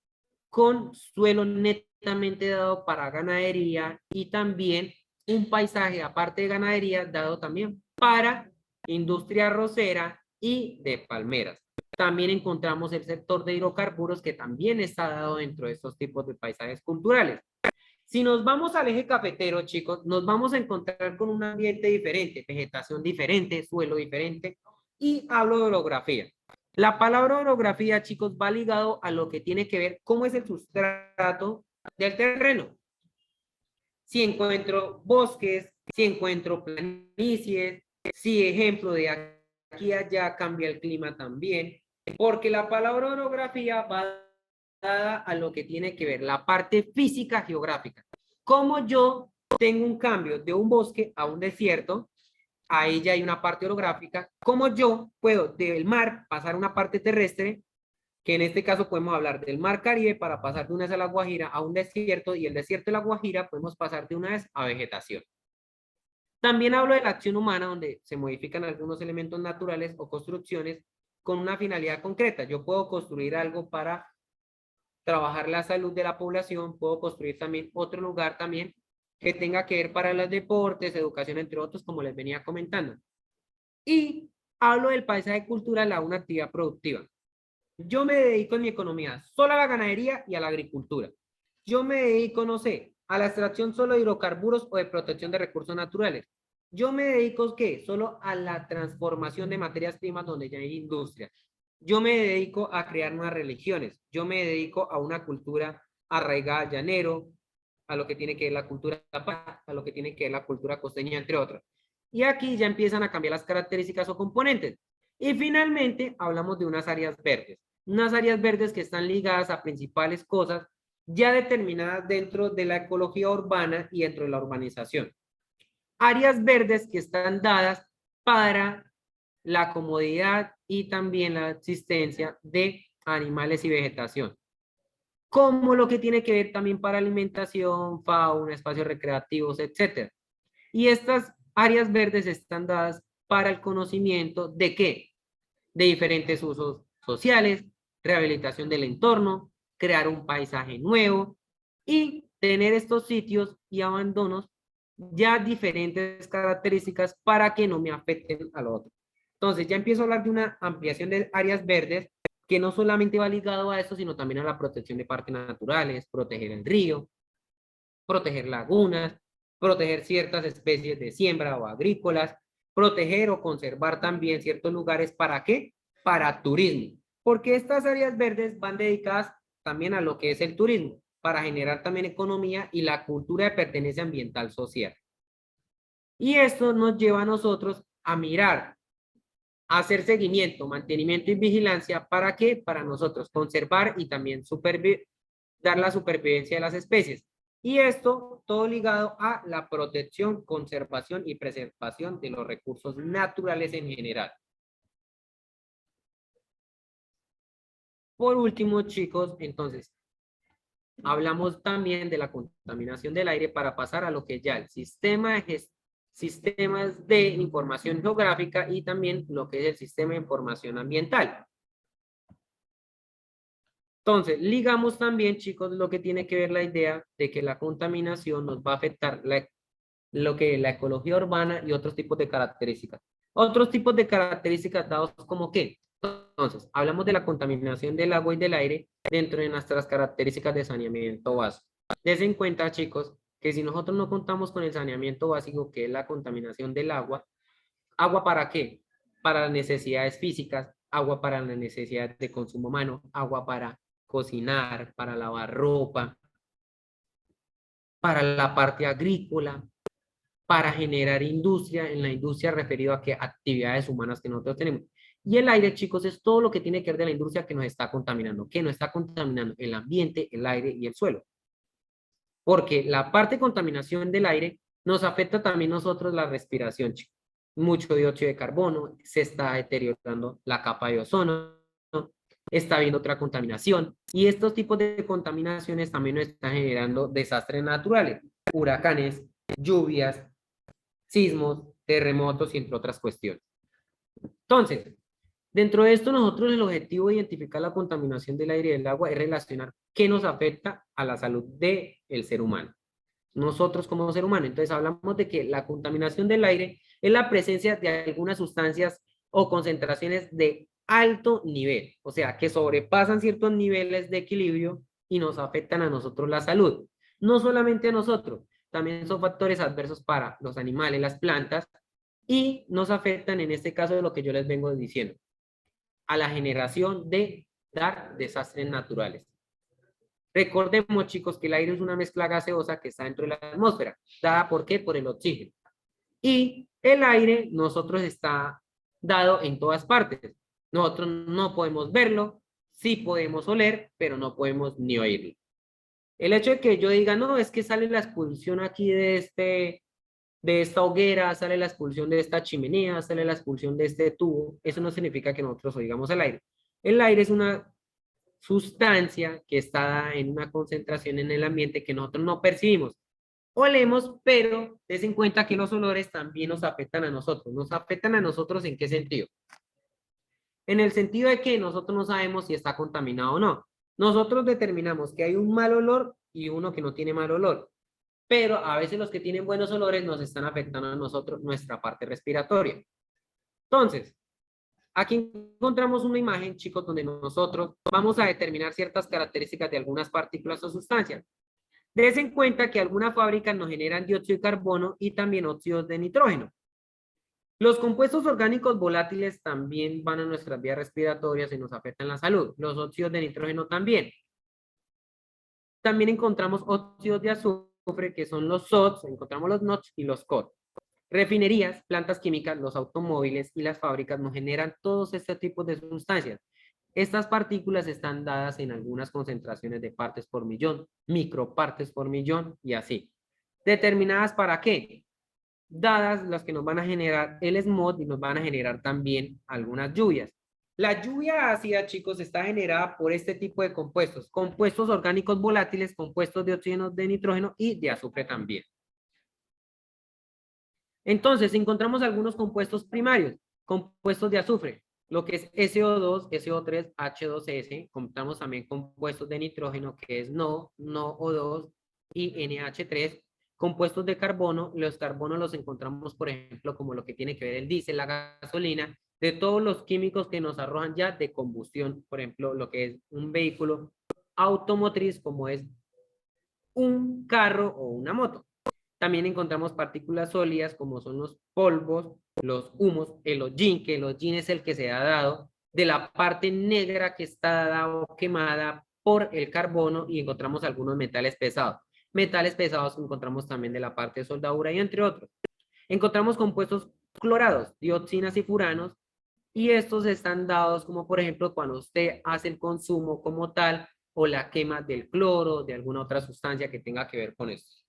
con suelo netamente dado para ganadería y también un paisaje aparte de ganadería dado también para industria arrocera y de palmeras. También encontramos el sector de hidrocarburos que también está dado dentro de estos tipos de paisajes culturales. Si nos vamos al eje cafetero, chicos, nos vamos a encontrar con un ambiente diferente, vegetación diferente, suelo diferente, y hablo de orografía. La palabra orografía, chicos, va ligado a lo que tiene que ver cómo es el sustrato del terreno. Si encuentro bosques, si encuentro planicies, si ejemplo de aquí a allá cambia el clima también, porque la palabra orografía va dada a lo que tiene que ver la parte física geográfica. Como yo tengo un cambio de un bosque a un desierto, ahí ya hay una parte orográfica, como yo puedo del mar pasar a una parte terrestre, que en este caso podemos hablar del mar Caribe para pasar de una vez a la Guajira a un desierto, y el desierto de la Guajira podemos pasar de una vez a vegetación. También hablo de la acción humana, donde se modifican algunos elementos naturales o construcciones con una finalidad concreta. Yo puedo construir algo para trabajar la salud de la población, puedo construir también otro lugar también que tenga que ver para los deportes, educación, entre otros, como les venía comentando. Y hablo del paisaje cultural a una actividad productiva. Yo me dedico en mi economía solo a la ganadería y a la agricultura. Yo me dedico, no sé, a la extracción solo de hidrocarburos o de protección de recursos naturales. Yo me dedico, ¿qué? Solo a la transformación de materias primas donde ya hay industria. Yo me dedico a crear nuevas religiones. Yo me dedico a una cultura arraigada llanero, a lo que tiene que ver la cultura a lo que tiene que ver la cultura costeña, entre otras. Y aquí ya empiezan a cambiar las características o componentes. Y finalmente hablamos de unas áreas verdes. Unas áreas verdes que están ligadas a principales cosas ya determinadas dentro de la ecología urbana y dentro de la urbanización. Áreas verdes que están dadas para la comodidad y también la existencia de animales y vegetación, como lo que tiene que ver también para alimentación, fauna, espacios recreativos, etc. Y estas áreas verdes están dadas para el conocimiento de qué, de diferentes usos sociales, rehabilitación del entorno, crear un paisaje nuevo y tener estos sitios y abandonos ya diferentes características para que no me afecten a lo otro. Entonces ya empiezo a hablar de una ampliación de áreas verdes que no solamente va ligado a esto, sino también a la protección de parques naturales, proteger el río, proteger lagunas, proteger ciertas especies de siembra o agrícolas, proteger o conservar también ciertos lugares. ¿Para qué? Para turismo. Porque estas áreas verdes van dedicadas también a lo que es el turismo, para generar también economía y la cultura de pertenencia ambiental social. Y esto nos lleva a nosotros a mirar, a hacer seguimiento, mantenimiento y vigilancia. ¿Para qué? Para nosotros conservar y también dar la supervivencia de las especies. Y esto todo ligado a la protección, conservación y preservación de los recursos naturales en general. Por último, chicos, entonces, hablamos también de la contaminación del aire para pasar a lo que ya el sistema de sistemas de información geográfica y también lo que es el sistema de información ambiental. Entonces, ligamos también, chicos, lo que tiene que ver la idea de que la contaminación nos va a afectar lo que es la ecología urbana y otros tipos de características. Otros tipos de características dados como qué? Entonces, hablamos de la contaminación del agua y del aire dentro de nuestras características de saneamiento básico. Dense en cuenta, chicos, que si nosotros no contamos con el saneamiento básico, que es la contaminación del agua, ¿agua para qué? Para las necesidades físicas, agua para las necesidades de consumo humano, agua para cocinar, para lavar ropa, para la parte agrícola, para generar industria, en la industria referido a que actividades humanas que nosotros tenemos. Y el aire, chicos, es todo lo que tiene que ver de la industria que nos está contaminando. ¿Qué nos está contaminando? El ambiente, el aire y el suelo. Porque la parte de contaminación del aire nos afecta también nosotros la respiración, chicos. Mucho dióxido de carbono, se está deteriorando la capa de ozono, está habiendo otra contaminación. Y estos tipos de contaminaciones también nos están generando desastres naturales, huracanes, lluvias, sismos, terremotos y entre otras cuestiones. Entonces, dentro de esto nosotros el objetivo de identificar la contaminación del aire y del agua es relacionar qué nos afecta a la salud del ser humano. Nosotros como ser humano, entonces hablamos de que la contaminación del aire es la presencia de algunas sustancias o concentraciones de alto nivel, o sea, que sobrepasan ciertos niveles de equilibrio y nos afectan a nosotros la salud. No solamente a nosotros, también son factores adversos para los animales, las plantas, y nos afectan en este caso de lo que yo les vengo diciendo, a la generación de dar desastres naturales. Recordemos, chicos, que el aire es una mezcla gaseosa que está dentro de la atmósfera, dada por qué? Por el oxígeno. Y el aire, nosotros está dado en todas partes. Nosotros no podemos verlo, sí podemos oler, pero no podemos ni oírlo. El hecho de que yo diga, no, es que sale la expulsión aquí de esta hoguera, sale la expulsión de esta chimenea, sale la expulsión de este tubo, eso no significa que nosotros oigamos el aire. El aire es una sustancia que está en una concentración en el ambiente que nosotros no percibimos. Olemos, pero des en cuenta que los olores también nos afectan a nosotros. ¿Nos afectan a nosotros en qué sentido? En el sentido de que nosotros no sabemos si está contaminado o no. Nosotros determinamos que hay un mal olor y uno que no tiene mal olor. Pero a veces los que tienen buenos olores nos están afectando a nosotros nuestra parte respiratoria. Entonces, aquí encontramos una imagen, chicos, donde nosotros vamos a determinar ciertas características de algunas partículas o sustancias. Des en cuenta que algunas fábricas nos generan dióxido de carbono y también óxidos de nitrógeno. Los compuestos orgánicos volátiles también van a nuestras vías respiratorias y nos afectan la salud. Los óxidos de nitrógeno también. También encontramos óxidos de azufre, que son los SOx, encontramos los NOx y los COD. Refinerías, plantas químicas, los automóviles y las fábricas nos generan todos estos tipos de sustancias. Estas partículas están dadas en algunas concentraciones de partes por millón, micropartes por millón y así. ¿Determinadas para qué? Dadas las que nos van a generar el smog y nos van a generar también algunas lluvias. La lluvia ácida, chicos, está generada por este tipo de compuestos. Compuestos orgánicos volátiles, compuestos de oxígeno de nitrógeno y de azufre también. Entonces, encontramos algunos compuestos primarios, compuestos de azufre, lo que es SO2, SO3, H2S. Contamos también compuestos de nitrógeno, que es NO, NOO2 y NH3. Compuestos de carbono, los carbonos los encontramos, por ejemplo, como lo que tiene que ver el diésel, la gasolina, de todos los químicos que nos arrojan ya de combustión, por ejemplo, lo que es un vehículo automotriz, como es un carro o una moto. También encontramos partículas sólidas como son los polvos, los humos, el hollín, que el hollín es el que se ha dado de la parte negra que está dada o quemada por el carbono, y encontramos algunos metales pesados. Metales pesados encontramos también de la parte de soldadura y entre otros. Encontramos compuestos clorados, dioxinas y furanos, y estos están dados como por ejemplo cuando usted hace el consumo como tal o la quema del cloro, de alguna otra sustancia que tenga que ver con esto.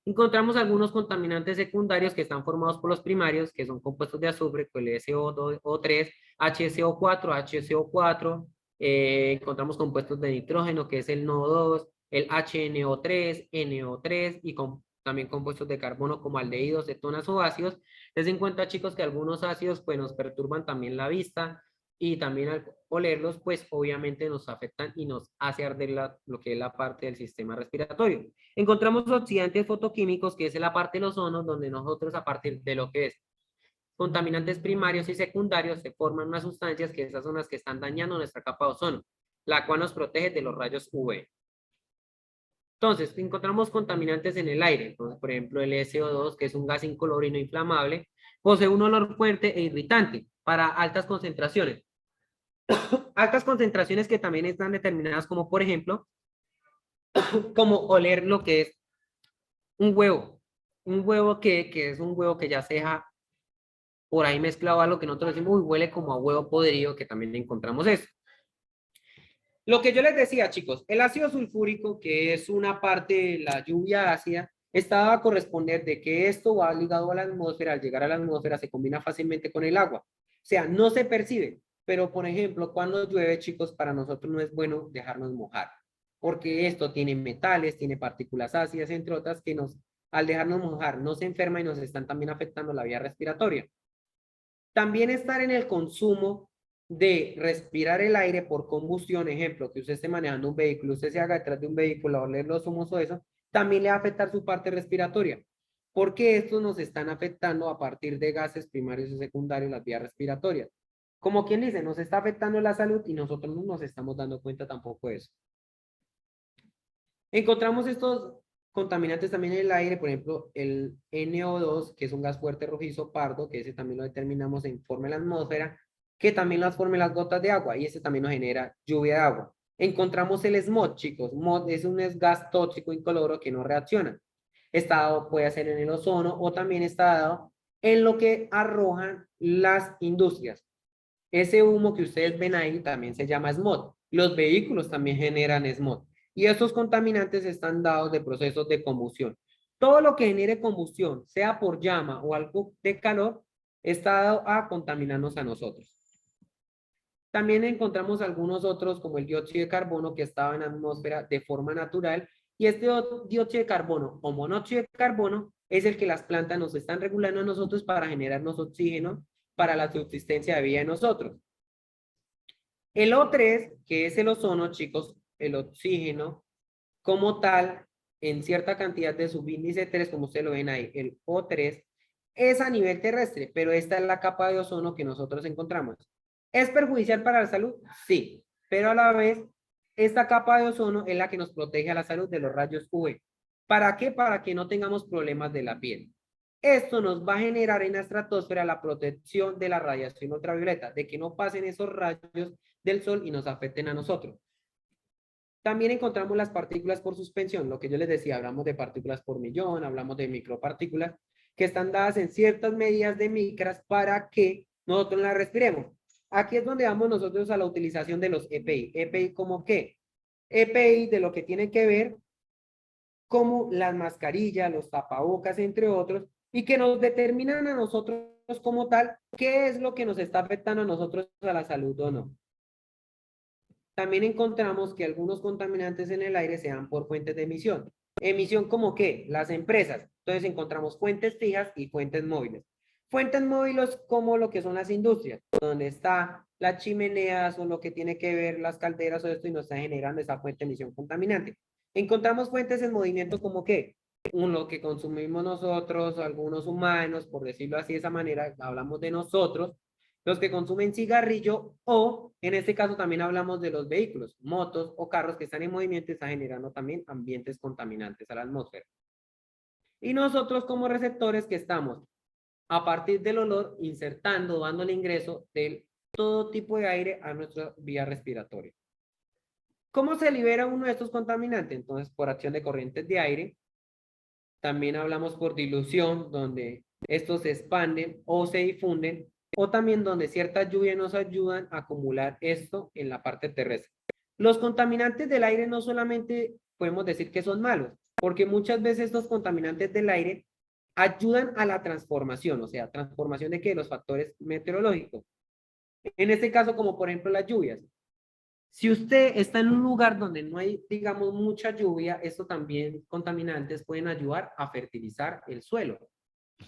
Encontramos algunos contaminantes secundarios que están formados por los primarios, que son compuestos de azufre, como el SO2, O3, HCO4, HCO4. Encontramos compuestos de nitrógeno, que es el NO2, el HNO3, NO3 y también compuestos de carbono como aldehídos, cetonas o ácidos. Les en cuenta, chicos, que algunos ácidos pues, nos perturban también la vista, y también al olerlos, pues obviamente nos afectan y nos hace arder lo que es la parte del sistema respiratorio. Encontramos oxidantes fotoquímicos, que es la parte de los ozonos, donde nosotros a partir de lo que es contaminantes primarios y secundarios, se forman unas sustancias que esas son las que están dañando nuestra capa de ozono, la cual nos protege de los rayos UV. Entonces, encontramos contaminantes en el aire. Entonces, por ejemplo, el SO2, que es un gas incoloro y no inflamable, posee un olor fuerte e irritante para altas concentraciones. Altas concentraciones que también están determinadas como, por ejemplo, como oler lo que es un huevo. Un huevo que es un huevo que ya se deja por ahí mezclado a lo que nosotros decimos, uy, huele como a huevo podrido, que también encontramos eso. Lo que yo les decía, chicos, el ácido sulfúrico, que es una parte de la lluvia ácida, está a corresponder de que esto va ligado a la atmósfera, al llegar a la atmósfera se combina fácilmente con el agua. O sea, no se percibe, pero por ejemplo, cuando llueve, chicos, para nosotros no es bueno dejarnos mojar, porque esto tiene metales, tiene partículas ácidas, entre otras, que al dejarnos mojar, nos enferma y nos están también afectando la vía respiratoria. También estar en el consumo de respirar el aire por combustión, ejemplo, que usted esté manejando un vehículo, usted se haga detrás de un vehículo a oler los humos o eso, también le va a afectar su parte respiratoria, porque estos nos están afectando a partir de gases primarios y secundarios, las vías respiratorias. Como quien dice, nos está afectando la salud y nosotros no nos estamos dando cuenta tampoco de eso. Encontramos estos contaminantes también en el aire, por ejemplo, el NO2, que es un gas fuerte rojizo pardo, que ese también lo determinamos en forma de la atmósfera, que también las forma en las gotas de agua, y ese también nos genera lluvia de agua. Encontramos el smog, chicos. Smog es un gas tóxico incoloro que no reacciona. Está dado, puede ser en el ozono, o también está dado en lo que arrojan las industrias. Ese humo que ustedes ven ahí también se llama smog. Los vehículos también generan smog. Y estos contaminantes están dados de procesos de combustión. Todo lo que genere combustión, sea por llama o algo de calor, está dado a contaminarnos a nosotros. También encontramos algunos otros, como el dióxido de carbono, que estaba en la atmósfera de forma natural. Y este dióxido de carbono o monóxido de carbono es el que las plantas nos están regulando a nosotros para generarnos oxígeno para la subsistencia de vida de nosotros. El O3, que es el ozono, chicos, el oxígeno, como tal, en cierta cantidad de subíndice 3, como ustedes lo ven ahí, el O3, es a nivel terrestre, pero esta es la capa de ozono que nosotros encontramos. ¿Es perjudicial para la salud? Sí, pero a la vez, esta capa de ozono es la que nos protege a la salud de los rayos UV. ¿Para qué? Para que no tengamos problemas de la piel. Esto nos va a generar en la estratosfera la protección de la radiación ultravioleta, de que no pasen esos rayos del sol y nos afecten a nosotros. También encontramos las partículas por suspensión, lo que yo les decía, hablamos de partículas por millón, hablamos de micropartículas, que están dadas en ciertas medidas de micras para que nosotros las respiremos. Aquí es donde vamos nosotros a la utilización de los EPI. ¿EPI como qué? EPI de lo que tiene que ver como las mascarillas, los tapabocas, entre otros, y que nos determinan a nosotros como tal qué es lo que nos está afectando a nosotros a la salud o no. También encontramos que algunos contaminantes en el aire se dan por fuentes de emisión. ¿Emisión como qué? Las empresas. Entonces encontramos fuentes fijas y fuentes móviles. Fuentes móviles como lo que son las industrias, donde está las chimeneas o lo que tiene que ver las calderas o esto y nos está generando esa fuente de emisión contaminante. Encontramos fuentes en movimiento como qué? Uno que consumimos nosotros, algunos humanos, por decirlo así de esa manera, hablamos de nosotros, los que consumen cigarrillo o en este caso también hablamos de los vehículos, motos o carros que están en movimiento y están generando también ambientes contaminantes a la atmósfera. Y nosotros como receptores que estamos a partir del olor insertando, dando el ingreso de todo tipo de aire a nuestra vía respiratoria. ¿Cómo se libera uno de estos contaminantes? Entonces, por acción de corrientes de aire. También hablamos por dilución, donde estos se expanden o se difunden, o también donde ciertas lluvias nos ayudan a acumular esto en la parte terrestre. Los contaminantes del aire no solamente podemos decir que son malos, porque muchas veces estos contaminantes del aire ayudan a la transformación, o sea, transformación de qué? Los factores meteorológicos. En este caso, como por ejemplo las lluvias. Si usted está en un lugar donde no hay, digamos, mucha lluvia, esto también, contaminantes pueden ayudar a fertilizar el suelo.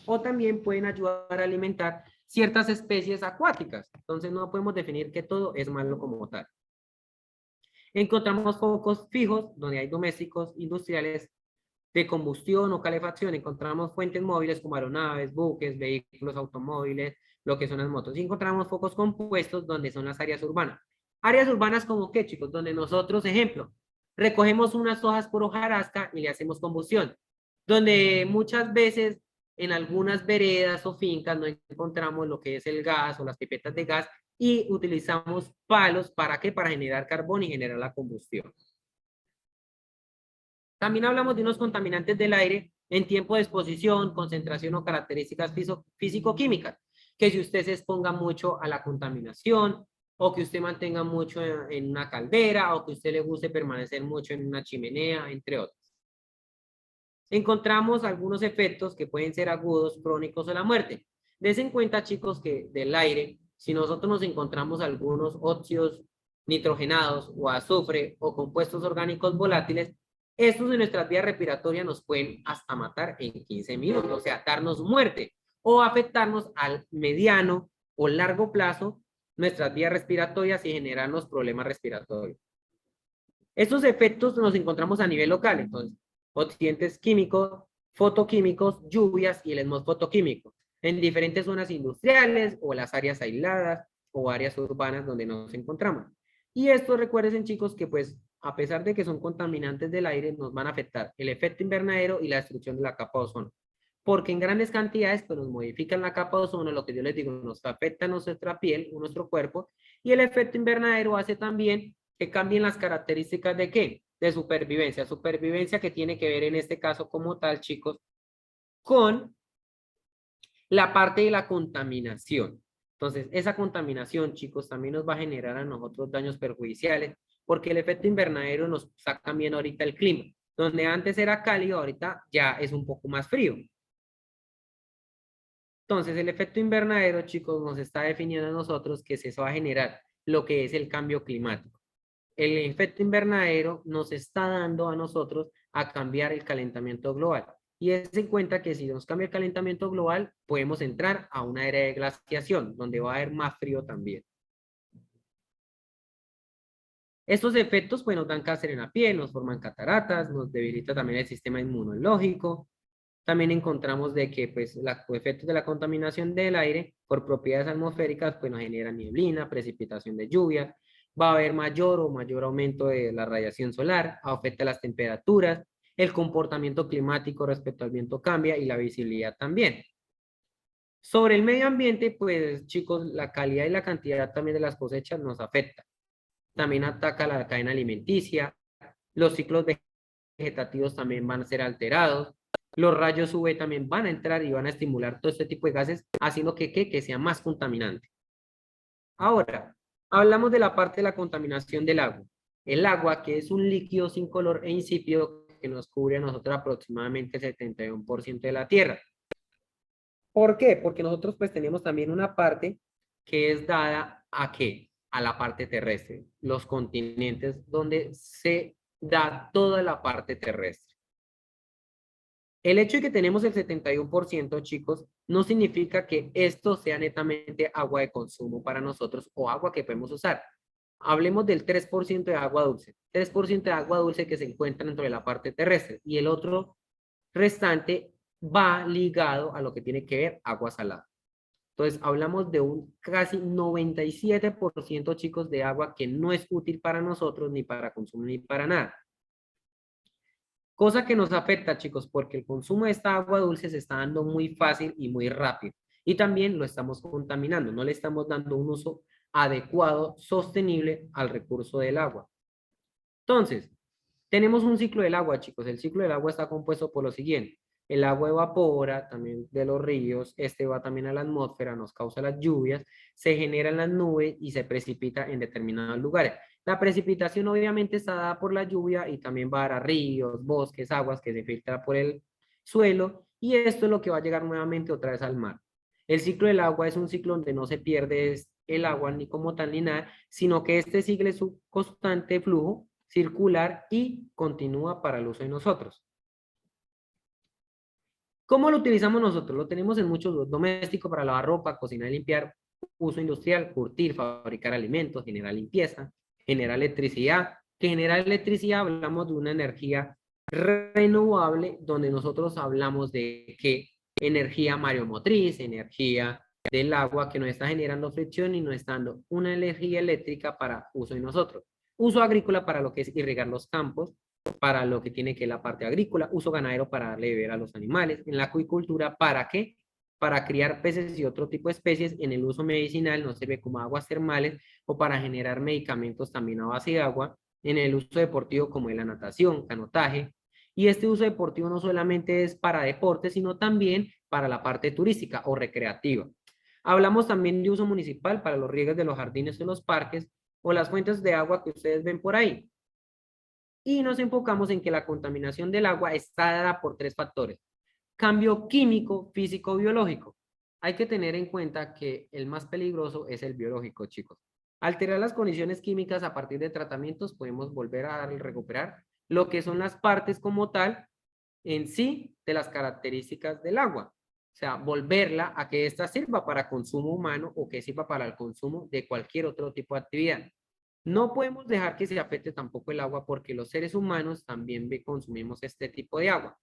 O también pueden ayudar a alimentar ciertas especies acuáticas. Entonces no podemos definir que todo es malo como tal. Encontramos focos fijos, donde hay domésticos, industriales, de combustión o calefacción, encontramos fuentes móviles como aeronaves, buques, vehículos, automóviles, lo que son las motos. Y encontramos focos compuestos donde son las áreas urbanas. Áreas urbanas como qué, chicos, donde nosotros, ejemplo, recogemos unas hojas por hojarasca y le hacemos combustión, donde muchas veces en algunas veredas o fincas no encontramos lo que es el gas o las pipetas de gas y utilizamos palos, ¿para qué? Para generar carbón y generar la combustión. También hablamos de unos contaminantes del aire en tiempo de exposición, concentración o características físico-químicas, que si usted se exponga mucho a la contaminación o que usted mantenga mucho en una caldera o que usted le guste permanecer mucho en una chimenea, entre otros. Encontramos algunos efectos que pueden ser agudos, crónicos o la muerte. Des en cuenta, chicos, que del aire, si nosotros nos encontramos algunos óxidos nitrogenados o azufre o compuestos orgánicos volátiles, estos en nuestras vías respiratorias nos pueden hasta matar en 15 minutos, o sea, darnos muerte o afectarnos al mediano o largo plazo nuestras vías respiratorias y generarnos problemas respiratorios. Estos efectos los encontramos a nivel local, entonces, oxidentes químicos, fotoquímicos, lluvias y el smog fotoquímico, en diferentes zonas industriales o las áreas aisladas o áreas urbanas donde nos encontramos. Y esto recuerden, chicos, que pues a pesar de que son contaminantes del aire, nos van a afectar el efecto invernadero y la destrucción de la capa de ozono. Porque en grandes cantidades pues nos modifican la capa de ozono, lo que yo les digo, nos afecta a nuestra piel, a nuestro cuerpo, y el efecto invernadero hace también que cambien las características de ¿qué? De supervivencia. Supervivencia que tiene que ver en este caso como tal, chicos, con la parte de la contaminación. Entonces, esa contaminación, chicos, también nos va a generar a nosotros daños perjudiciales, porque el efecto invernadero nos está cambiando ahorita el clima. Donde antes era cálido, ahorita ya es un poco más frío. Entonces, el efecto invernadero, chicos, nos está definiendo a nosotros que se va a generar lo que es el cambio climático. El efecto invernadero nos está dando a nosotros a cambiar el calentamiento global. Y es en cuenta que si nos cambia el calentamiento global, podemos entrar a una era de glaciación, donde va a haber más frío también. Estos efectos pues, nos dan cáncer en la piel, nos forman cataratas, nos debilita también el sistema inmunológico. También encontramos de que pues, los efectos de la contaminación del aire por propiedades atmosféricas pues, nos generan nieblina, precipitación de lluvia, va a haber mayor aumento de la radiación solar, afecta las temperaturas, el comportamiento climático respecto al viento cambia y la visibilidad también. Sobre el medio ambiente, pues chicos, la calidad y la cantidad también de las cosechas nos afecta. También ataca la cadena alimenticia, los ciclos vegetativos también van a ser alterados, los rayos UV también van a entrar y van a estimular todo este tipo de gases, haciendo que sea más contaminante. Ahora, hablamos de la parte de la contaminación del agua. El agua, que es un líquido sin color e insípido que nos cubre a nosotros aproximadamente el 71% de la Tierra. ¿Por qué? Porque nosotros pues tenemos también una parte que es dada a ¿qué? A la parte terrestre, los continentes donde se da toda la parte terrestre. El hecho de que tenemos el 71%, chicos, no significa que esto sea netamente agua de consumo para nosotros o agua que podemos usar. Hablemos del 3% de agua dulce. 3% de agua dulce que se encuentra dentro de la parte terrestre y el otro restante va ligado a lo que tiene que ver agua salada. Entonces, hablamos de un casi 97%, chicos, de agua que no es útil para nosotros, ni para consumo, ni para nada. Cosa que nos afecta, chicos, porque el consumo de esta agua dulce se está dando muy fácil y muy rápido. Y también lo estamos contaminando, no le estamos dando un uso adecuado, sostenible al recurso del agua. Entonces, tenemos un ciclo del agua, chicos. El ciclo del agua está compuesto por lo siguiente. El agua evapora también de los ríos, este va también a la atmósfera, nos causa las lluvias, se generan las nubes y se precipita en determinados lugares. La precipitación obviamente está dada por la lluvia y también va a ríos, bosques, aguas que se filtra por el suelo y esto es lo que va a llegar nuevamente otra vez al mar. El ciclo del agua es un ciclo donde no se pierde el agua ni como tal ni nada, sino que este sigue su constante flujo circular y continúa para el uso de nosotros. ¿Cómo lo utilizamos nosotros? Lo tenemos en muchos usos: doméstico para lavar ropa, cocinar y limpiar, uso industrial, curtir, fabricar alimentos, generar limpieza, generar electricidad. Que generar electricidad hablamos de una energía renovable, donde nosotros hablamos de que energía mareomotriz, energía del agua que nos está generando fricción y nos está dando una energía eléctrica para uso de nosotros. Uso agrícola para lo que es irrigar los campos, para lo que tiene que la parte agrícola, uso ganadero para darle beber a los animales, en la acuicultura, ¿para qué? Para criar peces y otro tipo de especies, en el uso medicinal nos sirve como aguas termales o para generar medicamentos también a base de agua, en el uso deportivo como en la natación, canotaje, y este uso deportivo no solamente es para deporte, sino también para la parte turística o recreativa. Hablamos también de uso municipal para los rieles de los jardines o los parques o las fuentes de agua que ustedes ven por ahí. Y nos enfocamos en que la contaminación del agua está dada por tres factores. Cambio químico, físico, biológico. Hay que tener en cuenta que el más peligroso es el biológico, chicos. Alterar las condiciones químicas a partir de tratamientos, podemos volver a recuperar lo que son las partes como tal en sí de las características del agua. O sea, volverla a que ésta sirva para consumo humano o que sirva para el consumo de cualquier otro tipo de actividad. No podemos dejar que se afecte tampoco el agua porque los seres humanos también consumimos este tipo de agua.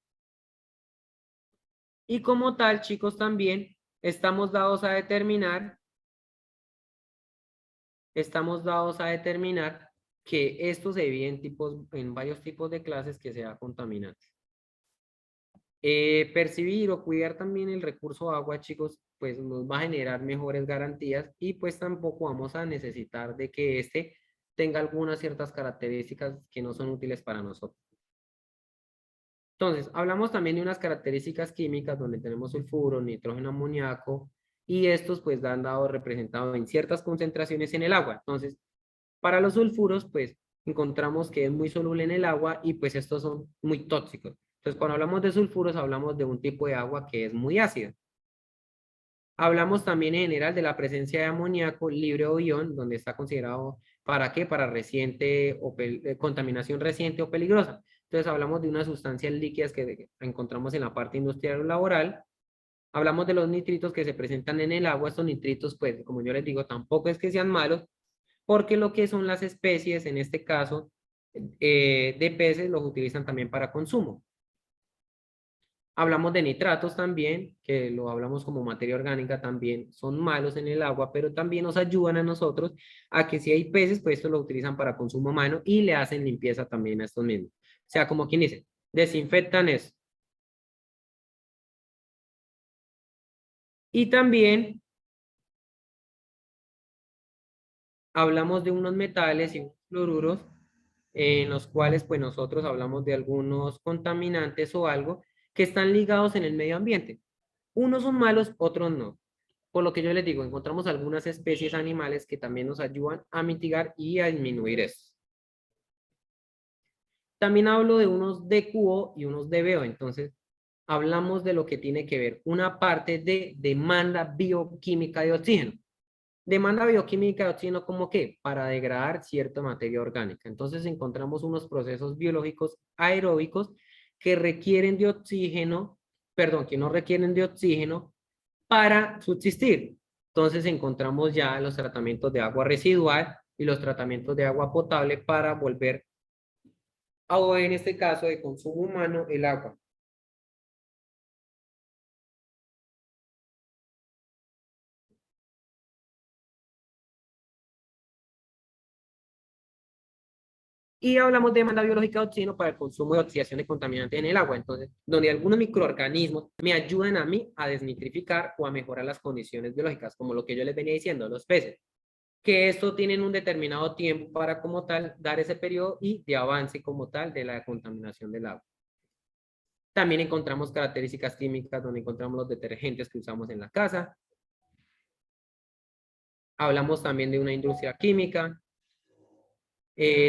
Y como tal, chicos, también estamos dados a determinar que esto se divide en varios tipos de clases que sea contaminante. Percibir o cuidar también el recurso agua, chicos, pues nos va a generar mejores garantías y pues tampoco vamos a necesitar de que este tenga algunas ciertas características que no son útiles para nosotros. Entonces, hablamos también de unas características químicas donde tenemos sulfuro, nitrógeno, amoníaco y estos pues han dado representado en ciertas concentraciones en el agua. Entonces, para los sulfuros pues encontramos que es muy soluble en el agua y pues estos son muy tóxicos. Entonces, cuando hablamos de sulfuros hablamos de un tipo de agua que es muy ácida. Hablamos también en general de la presencia de amoníaco libre o ion, donde está considerado para qué, para reciente o contaminación reciente o peligrosa. Entonces hablamos de unas sustancias líquidas que encontramos en la parte industrial o laboral. Hablamos de los nitritos que se presentan en el agua. Estos nitritos, pues, como yo les digo, tampoco es que sean malos, porque lo que son las especies, en este caso, de peces, los utilizan también para consumo. Hablamos de nitratos también, que lo hablamos como materia orgánica también, son malos en el agua, pero también nos ayudan a nosotros a que si hay peces, pues esto lo utilizan para consumo humano y le hacen limpieza también a estos mismos. O sea, como quien dice, desinfectan eso. Y también hablamos de unos metales y unos fluoruros en los cuales pues nosotros hablamos de algunos contaminantes o algo que están ligados en el medio ambiente. Unos son malos, otros no. Por lo que yo les digo, encontramos algunas especies animales que también nos ayudan a mitigar y a disminuir esto. También hablo de unos DQO y unos DBO. Entonces, hablamos de lo que tiene que ver una parte de demanda bioquímica de oxígeno. Demanda bioquímica de oxígeno, ¿cómo qué? Para degradar cierta materia orgánica. Entonces, encontramos unos procesos biológicos aeróbicos que requieren de oxígeno, perdón, que no requieren de oxígeno para subsistir. Entonces encontramos ya los tratamientos de agua residual y los tratamientos de agua potable para volver a, en este caso de consumo humano, el agua. Y hablamos de demanda biológica de oxígeno para el consumo de oxidación de contaminantes en el agua. Entonces, donde algunos microorganismos me ayudan a mí a desnitrificar o a mejorar las condiciones biológicas, como lo que yo les venía diciendo, los peces, que esto tienen un determinado tiempo para como tal dar ese periodo y de avance como tal de la contaminación del agua. También encontramos características químicas donde encontramos los detergentes que usamos en la casa. Hablamos también de una industria química.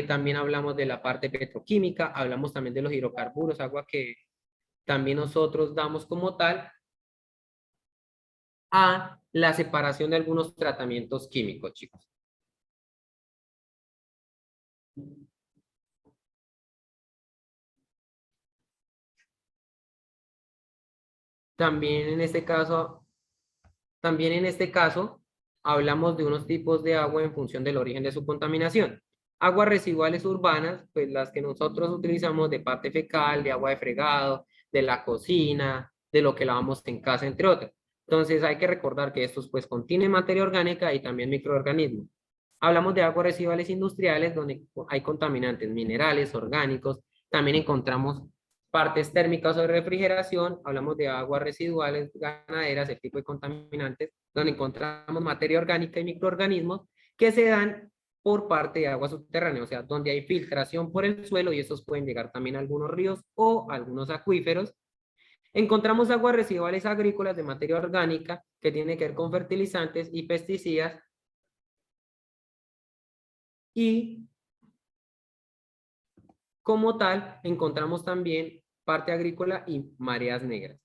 También hablamos de la parte petroquímica. Hablamos también de los hidrocarburos, agua que también nosotros damos como tal a la separación de algunos tratamientos químicos, chicos. También en este caso, también en este caso, hablamos de unos tipos de agua en función del origen de su contaminación. Aguas residuales urbanas, pues las que nosotros utilizamos de parte fecal, de agua de fregado, de la cocina, de lo que lavamos en casa, entre otras. Entonces hay que recordar que estos pues contienen materia orgánica y también microorganismos. Hablamos de aguas residuales industriales donde hay contaminantes minerales, orgánicos. También encontramos partes térmicas o de refrigeración. Hablamos de aguas residuales ganaderas, el tipo de contaminantes, donde encontramos materia orgánica y microorganismos que se dan por parte de agua subterránea, o sea, donde hay filtración por el suelo y esos pueden llegar también a algunos ríos o algunos acuíferos. Encontramos aguas residuales agrícolas de materia orgánica que tiene que ver con fertilizantes y pesticidas y como tal encontramos también parte agrícola y mareas negras.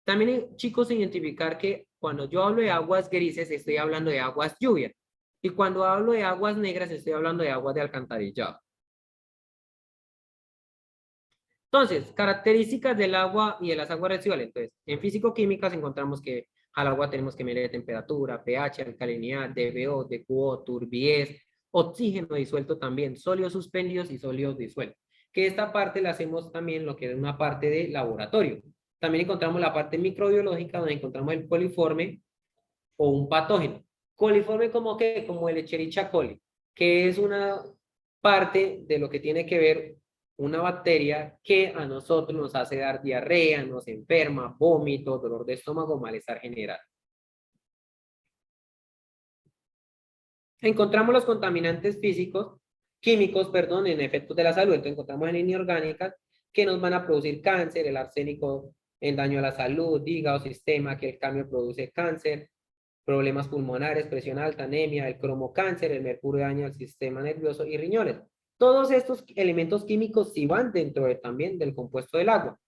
También, chicos, identificar que cuando yo hablo de aguas grises estoy hablando de aguas lluvias y cuando hablo de aguas negras estoy hablando de aguas de alcantarillado. Entonces, características del agua y de las aguas residuales. Entonces, en físico-químicas encontramos que al agua tenemos que medir temperatura, pH, alcalinidad, DBO, DQO, turbidez, oxígeno disuelto también, sólidos suspendidos y sólidos disueltos. Que esta parte la hacemos también lo que es una parte de laboratorio. También encontramos la parte microbiológica donde encontramos el coliforme o un patógeno. Coliforme como que, como el Escherichia coli, que es una parte de lo que tiene que ver una bacteria que a nosotros nos hace dar diarrea, nos enferma, vómito, dolor de estómago, malestar general. Encontramos los contaminantes físicos, químicos, perdón, en efectos de la salud. Entonces encontramos en inorgánicas que nos van a producir cáncer, el arsénico en daño a la salud, hígado, sistema, que el cambio produce cáncer, problemas pulmonares, presión alta, anemia, el cromocáncer, el mercurio daña al sistema nervioso y riñones. Todos estos elementos químicos sí van dentro también del compuesto del agua.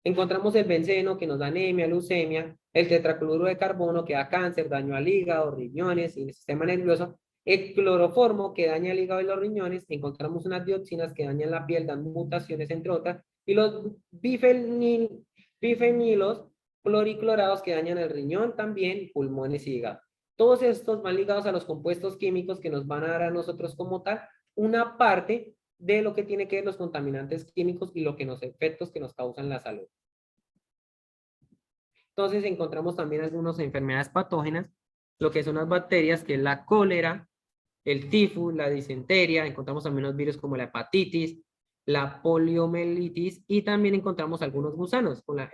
Encontramos el benceno que nos da anemia, leucemia, el tetracloruro de carbono que da cáncer, daño al hígado, riñones y el sistema nervioso, el cloroformo que daña el hígado y los riñones, encontramos unas dioxinas que dañan la piel, dan mutaciones entre otras, y los bifenilos cloriclorados que dañan el riñón también, pulmones y hígado. Todos estos van ligados a los compuestos químicos que nos van a dar a nosotros como tal una parte de lo que tiene que ver los contaminantes químicos y los efectos que nos causan la salud. Entonces encontramos también algunas enfermedades patógenas, lo que son las bacterias, que es la cólera, el tifus, la disenteria, encontramos también los virus como la hepatitis, la poliomielitis y también encontramos algunos gusanos con la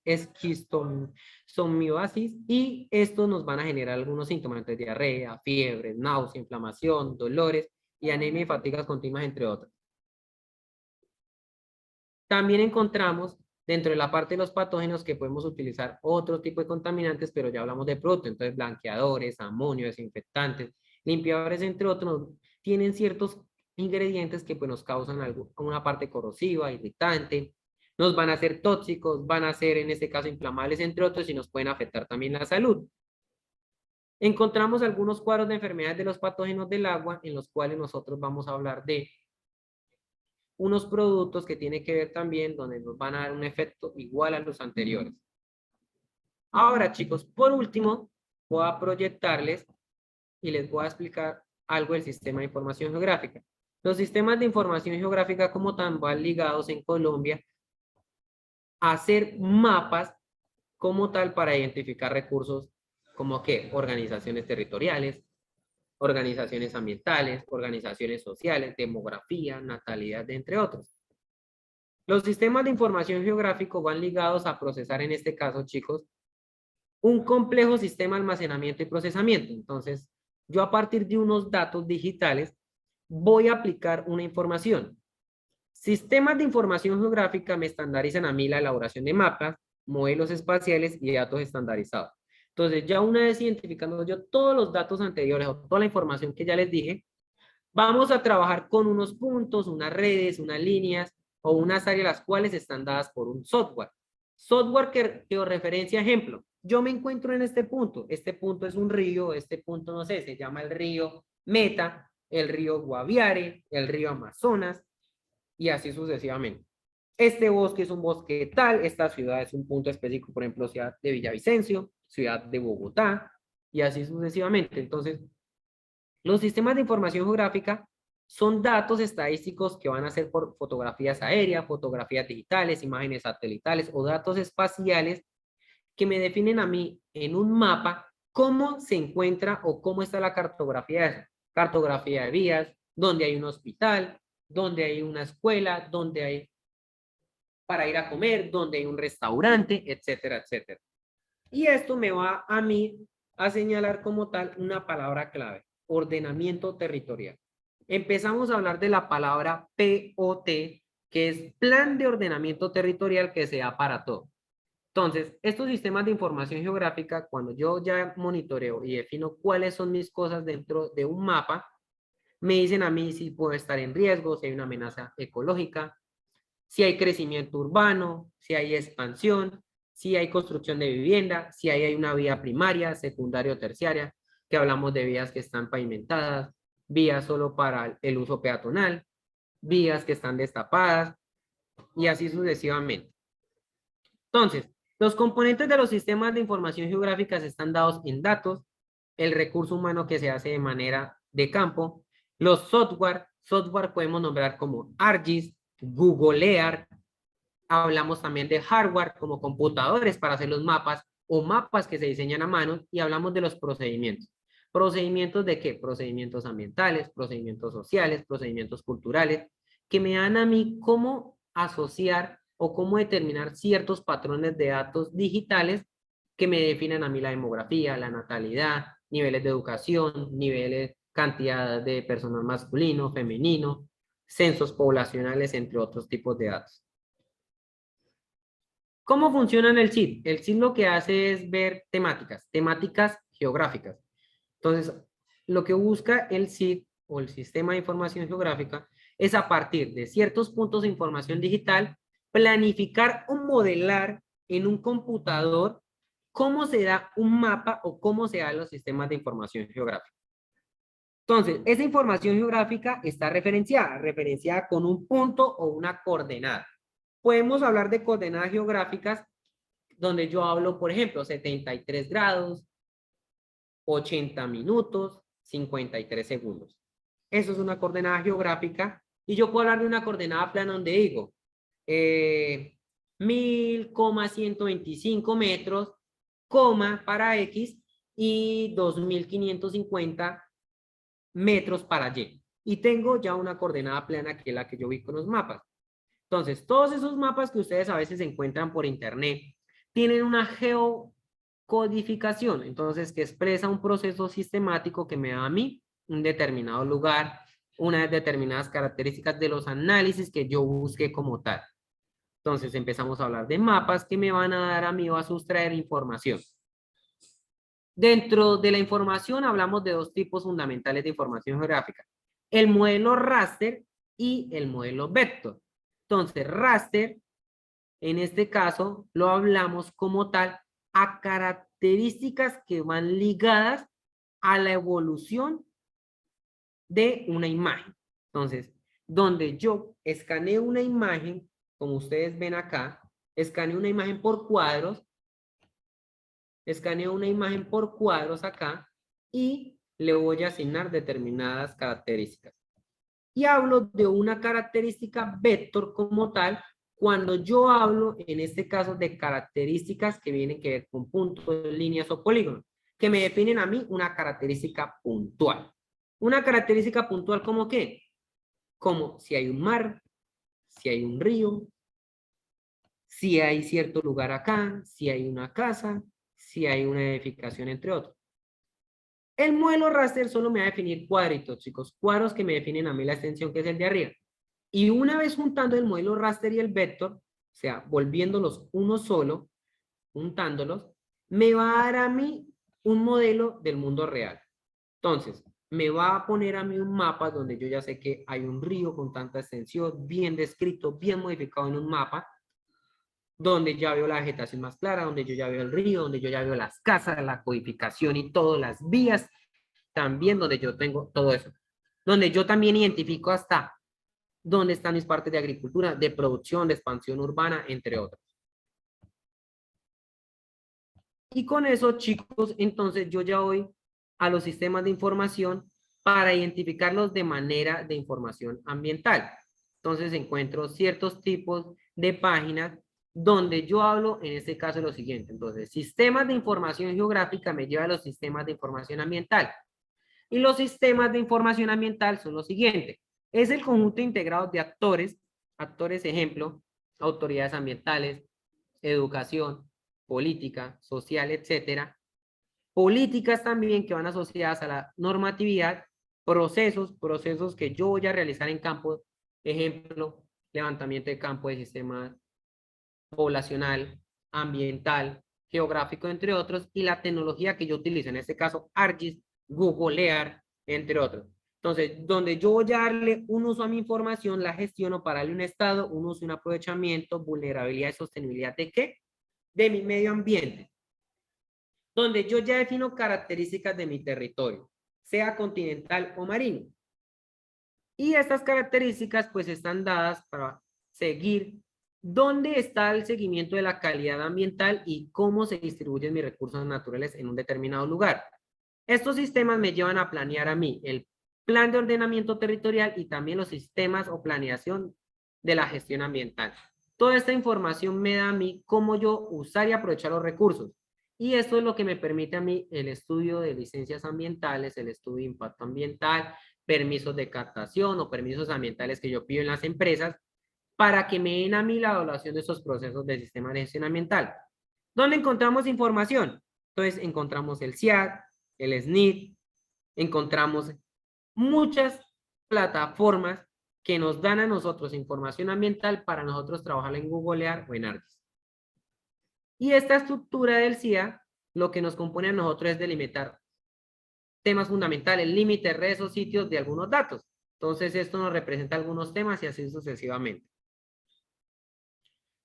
esquistosomiasis y estos nos van a generar algunos síntomas, entonces diarrea, fiebre, náusea, inflamación, dolores y anemia y fatigas continuas, entre otros. También encontramos dentro de la parte de los patógenos que podemos utilizar otro tipo de contaminantes, pero ya hablamos de productos, entonces blanqueadores, amonio, desinfectantes, limpiadores, entre otros, tienen ciertos ingredientes que pues, nos causan algo, una parte corrosiva, irritante, nos van a ser tóxicos, van a ser en este caso inflamables, entre otros, y nos pueden afectar también la salud. Encontramos algunos cuadros de enfermedades de los patógenos del agua en los cuales nosotros vamos a hablar de unos productos que tienen que ver también donde nos van a dar un efecto igual a los anteriores. Ahora, chicos, por último, voy a proyectarles y les voy a explicar algo del sistema de información geográfica. Los sistemas de información geográfica como tal van ligados en Colombia a hacer mapas como tal para identificar recursos como que organizaciones territoriales, organizaciones ambientales, organizaciones sociales, demografía, natalidad, entre otros. Los sistemas de información geográfico van ligados a procesar, en este caso, chicos, un complejo sistema de almacenamiento y procesamiento. Entonces, yo a partir de unos datos digitales voy a aplicar una información. Sistemas de información geográfica me estandarizan a mí la elaboración de mapas, modelos espaciales y datos estandarizados. Entonces, ya una vez identificando yo todos los datos anteriores o toda la información que ya les dije, vamos a trabajar con unos puntos, unas redes, unas líneas o unas áreas las cuales están dadas por un software. Software que os referencia, ejemplo, yo me encuentro en este punto es un río, este punto no sé, se llama el río Meta, el río Guaviare, el río Amazonas y así sucesivamente. Este bosque es un bosque tal, esta ciudad es un punto específico, por ejemplo, ciudad de Villavicencio, ciudad de Bogotá y así sucesivamente. Entonces, los sistemas de información geográfica son datos estadísticos que van a ser por fotografías aéreas, fotografías digitales, imágenes satelitales o datos espaciales que me definen a mí en un mapa cómo se encuentra o cómo está la cartografía de eso. Cartografía de vías, donde hay un hospital, donde hay una escuela, donde hay para ir a comer, donde hay un restaurante, etcétera, etcétera. Y esto me va a mí a señalar como tal una palabra clave, ordenamiento territorial. Empezamos a hablar de la palabra POT, que es Plan de Ordenamiento Territorial que se da para todo. Entonces, estos sistemas de información geográfica, cuando yo ya monitoreo y defino cuáles son mis cosas dentro de un mapa, me dicen a mí si puedo estar en riesgo, si hay una amenaza ecológica, si hay crecimiento urbano, si hay expansión, si hay construcción de vivienda, si hay una vía primaria, secundaria o terciaria, que hablamos de vías que están pavimentadas, vías solo para el uso peatonal, vías que están destapadas y así sucesivamente. Entonces, los componentes de los sistemas de información geográfica están dados en datos, el recurso humano que se hace de manera de campo, los software podemos nombrar como ArcGIS, Google Earth, hablamos también de hardware como computadores para hacer los mapas o mapas que se diseñan a mano y hablamos de los procedimientos. ¿Procedimientos de qué? Procedimientos ambientales, procedimientos sociales, procedimientos culturales, que me dan a mí cómo asociar o cómo determinar ciertos patrones de datos digitales que me definen a mí la demografía, la natalidad, niveles de educación, niveles, cantidad de personal masculino, femenino, censos poblacionales, entre otros tipos de datos. ¿Cómo funciona en el CID? El CID lo que hace es ver temáticas geográficas. Entonces, lo que busca el CID o el Sistema de Información Geográfica es a partir de ciertos puntos de información digital, planificar o modelar en un computador cómo se da un mapa o cómo se dan los sistemas de información geográfica. Entonces, esa información geográfica está referenciada con un punto o una coordenada. Podemos hablar de coordenadas geográficas donde yo hablo, por ejemplo, 73 grados, 80 minutos, 53 segundos. Eso es una coordenada geográfica y yo puedo hablar de una coordenada plana donde digo 1000,125 metros, para X y 2550 metros para Y. Y tengo ya una coordenada plana que es la que yo vi con los mapas. Entonces, todos esos mapas que ustedes a veces encuentran por internet tienen una geocodificación, entonces que expresa un proceso sistemático que me da a mí un determinado lugar, unas determinadas características de los análisis que yo busqué como tal. Entonces empezamos a hablar de mapas que me van a dar a mí o a sustraer información. Dentro de la información hablamos de dos tipos fundamentales de información geográfica, el modelo raster y el modelo vector. Entonces, raster, en este caso, lo hablamos como tal a características que van ligadas a la evolución de una imagen. Entonces, donde yo escaneo una imagen, como ustedes ven acá, escaneo una imagen por cuadros, escaneo una imagen por cuadros acá y le voy a asignar determinadas características. Y hablo de una característica vector como tal cuando yo hablo, en este caso, de características que vienen que ver con puntos, líneas o polígonos, que me definen a mí una característica puntual. Una característica puntual ¿como qué? Como si hay un mar, si hay un río, si hay cierto lugar acá, si hay una casa, si hay una edificación, entre otros. El modelo raster solo me va a definir cuadritos, chicos, cuadros que me definen a mí la extensión que es el de arriba. Y una vez juntando el modelo raster y el vector, o sea, volviéndolos uno solo, juntándolos, me va a dar a mí un modelo del mundo real. Entonces, me va a poner a mí un mapa donde yo ya sé que hay un río con tanta extensión, bien descrito, bien modificado en un mapa, donde ya veo la vegetación más clara, donde yo ya veo el río, donde yo ya veo las casas, la codificación y todas las vías, también donde yo tengo todo eso. Donde yo también identifico hasta dónde están mis partes de agricultura, de producción, de expansión urbana, entre otros. Y con eso, chicos, entonces yo ya voy a los sistemas de información para identificarlos de manera de información ambiental. Entonces encuentro ciertos tipos de páginas donde yo hablo, en este caso, lo siguiente. Entonces, sistemas de información geográfica me lleva a los sistemas de información ambiental. Y los sistemas de información ambiental son los siguientes. Es el conjunto integrado de actores ejemplo, autoridades ambientales, educación, política, social, etcétera. Políticas también que van asociadas a la normatividad, procesos que yo voy a realizar en campo, ejemplo, levantamiento de campo de sistema poblacional, ambiental, geográfico, entre otros, y la tecnología que yo utilizo, en este caso ArcGIS, Googlear, entre otros. Entonces, donde yo voy a darle un uso a mi información, la gestiono para darle un estado, un uso, un aprovechamiento, vulnerabilidad y sostenibilidad ¿de qué? De mi medio ambiente. Donde yo ya defino características de mi territorio, sea continental o marino. Y estas características pues están dadas para seguir dónde está el seguimiento de la calidad ambiental y cómo se distribuyen mis recursos naturales en un determinado lugar. Estos sistemas me llevan a planear a mí el plan de ordenamiento territorial y también los sistemas o planeación de la gestión ambiental. Toda esta información me da a mí cómo yo usar y aprovechar los recursos. Y esto es lo que me permite a mí el estudio de licencias ambientales, el estudio de impacto ambiental, permisos de captación o permisos ambientales que yo pido en las empresas para que me den a mí la evaluación de esos procesos del sistema de gestión ambiental. ¿Dónde encontramos información? Entonces encontramos el CIAT, el SNIT, encontramos muchas plataformas que nos dan a nosotros información ambiental para nosotros trabajar en Googlear o en ArcGIS. Y esta estructura del CIA lo que nos compone a nosotros es delimitar temas fundamentales, límites, redes o sitios de algunos datos. Entonces esto nos representa algunos temas y así sucesivamente.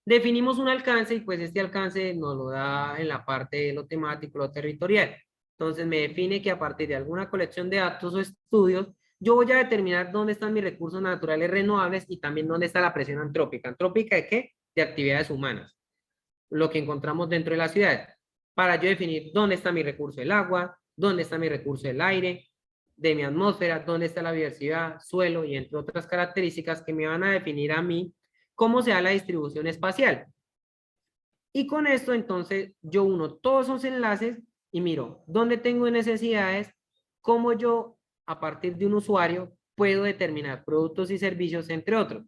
Definimos un alcance y pues este alcance nos lo da en la parte de lo temático, lo territorial. Entonces me define que a partir de alguna colección de datos o estudios, yo voy a determinar dónde están mis recursos naturales renovables y también dónde está la presión antrópica. ¿Antrópica de qué? De actividades humanas. Lo que encontramos dentro de la ciudad. Para yo definir dónde está mi recurso del agua, dónde está mi recurso del aire, de mi atmósfera, dónde está la biodiversidad, suelo y entre otras características que me van a definir a mí cómo se da la distribución espacial. Y con esto entonces yo uno todos esos enlaces y miro dónde tengo necesidades, cómo yo a partir de un usuario puedo determinar productos y servicios, entre otros.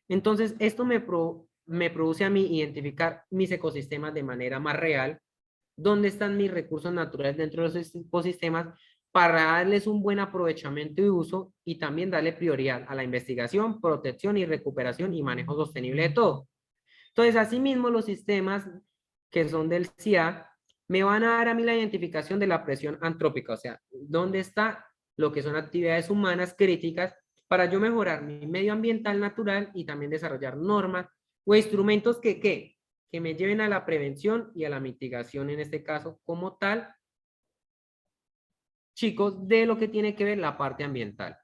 Entonces esto me produce a mí identificar mis ecosistemas de manera más real, dónde están mis recursos naturales dentro de esos ecosistemas para darles un buen aprovechamiento y uso y también darle prioridad a la investigación, protección y recuperación y manejo sostenible de todo. Entonces, asimismo, los sistemas que son del CIA me van a dar a mí la identificación de la presión antrópica, o sea, dónde está lo que son actividades humanas críticas para yo mejorar mi medio ambiental natural y también desarrollar normas o instrumentos que me lleven a la prevención y a la mitigación, en este caso, como tal, chicos, de lo que tiene que ver la parte ambiental.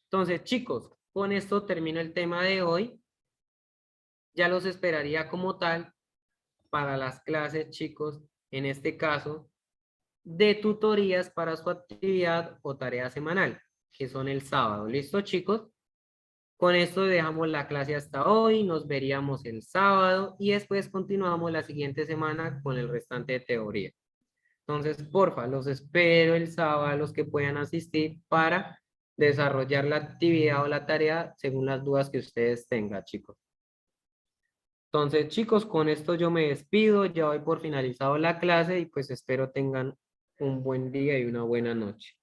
Entonces, chicos, con esto termino el tema de hoy. Ya los esperaría como tal para las clases, chicos, en este caso, de tutorías para su actividad o tarea semanal, que son el sábado. ¿Listo, chicos? Con esto dejamos la clase hasta hoy, nos veríamos el sábado y después continuamos la siguiente semana con el restante de teoría. Entonces, porfa, los espero el sábado, los que puedan asistir para desarrollar la actividad o la tarea según las dudas que ustedes tengan, chicos. Entonces, chicos, con esto yo me despido, ya voy por finalizado la clase y pues espero tengan un buen día y una buena noche.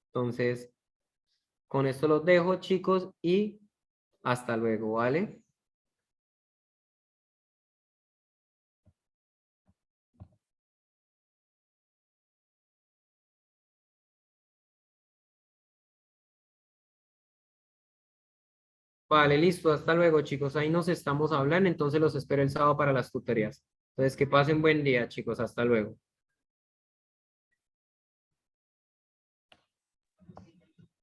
Entonces, con esto los dejo, chicos, y hasta luego, ¿vale? Vale, listo, hasta luego, chicos. Ahí nos estamos hablando, entonces los espero el sábado para las tutorías. Entonces, que pasen buen día, chicos. Hasta luego.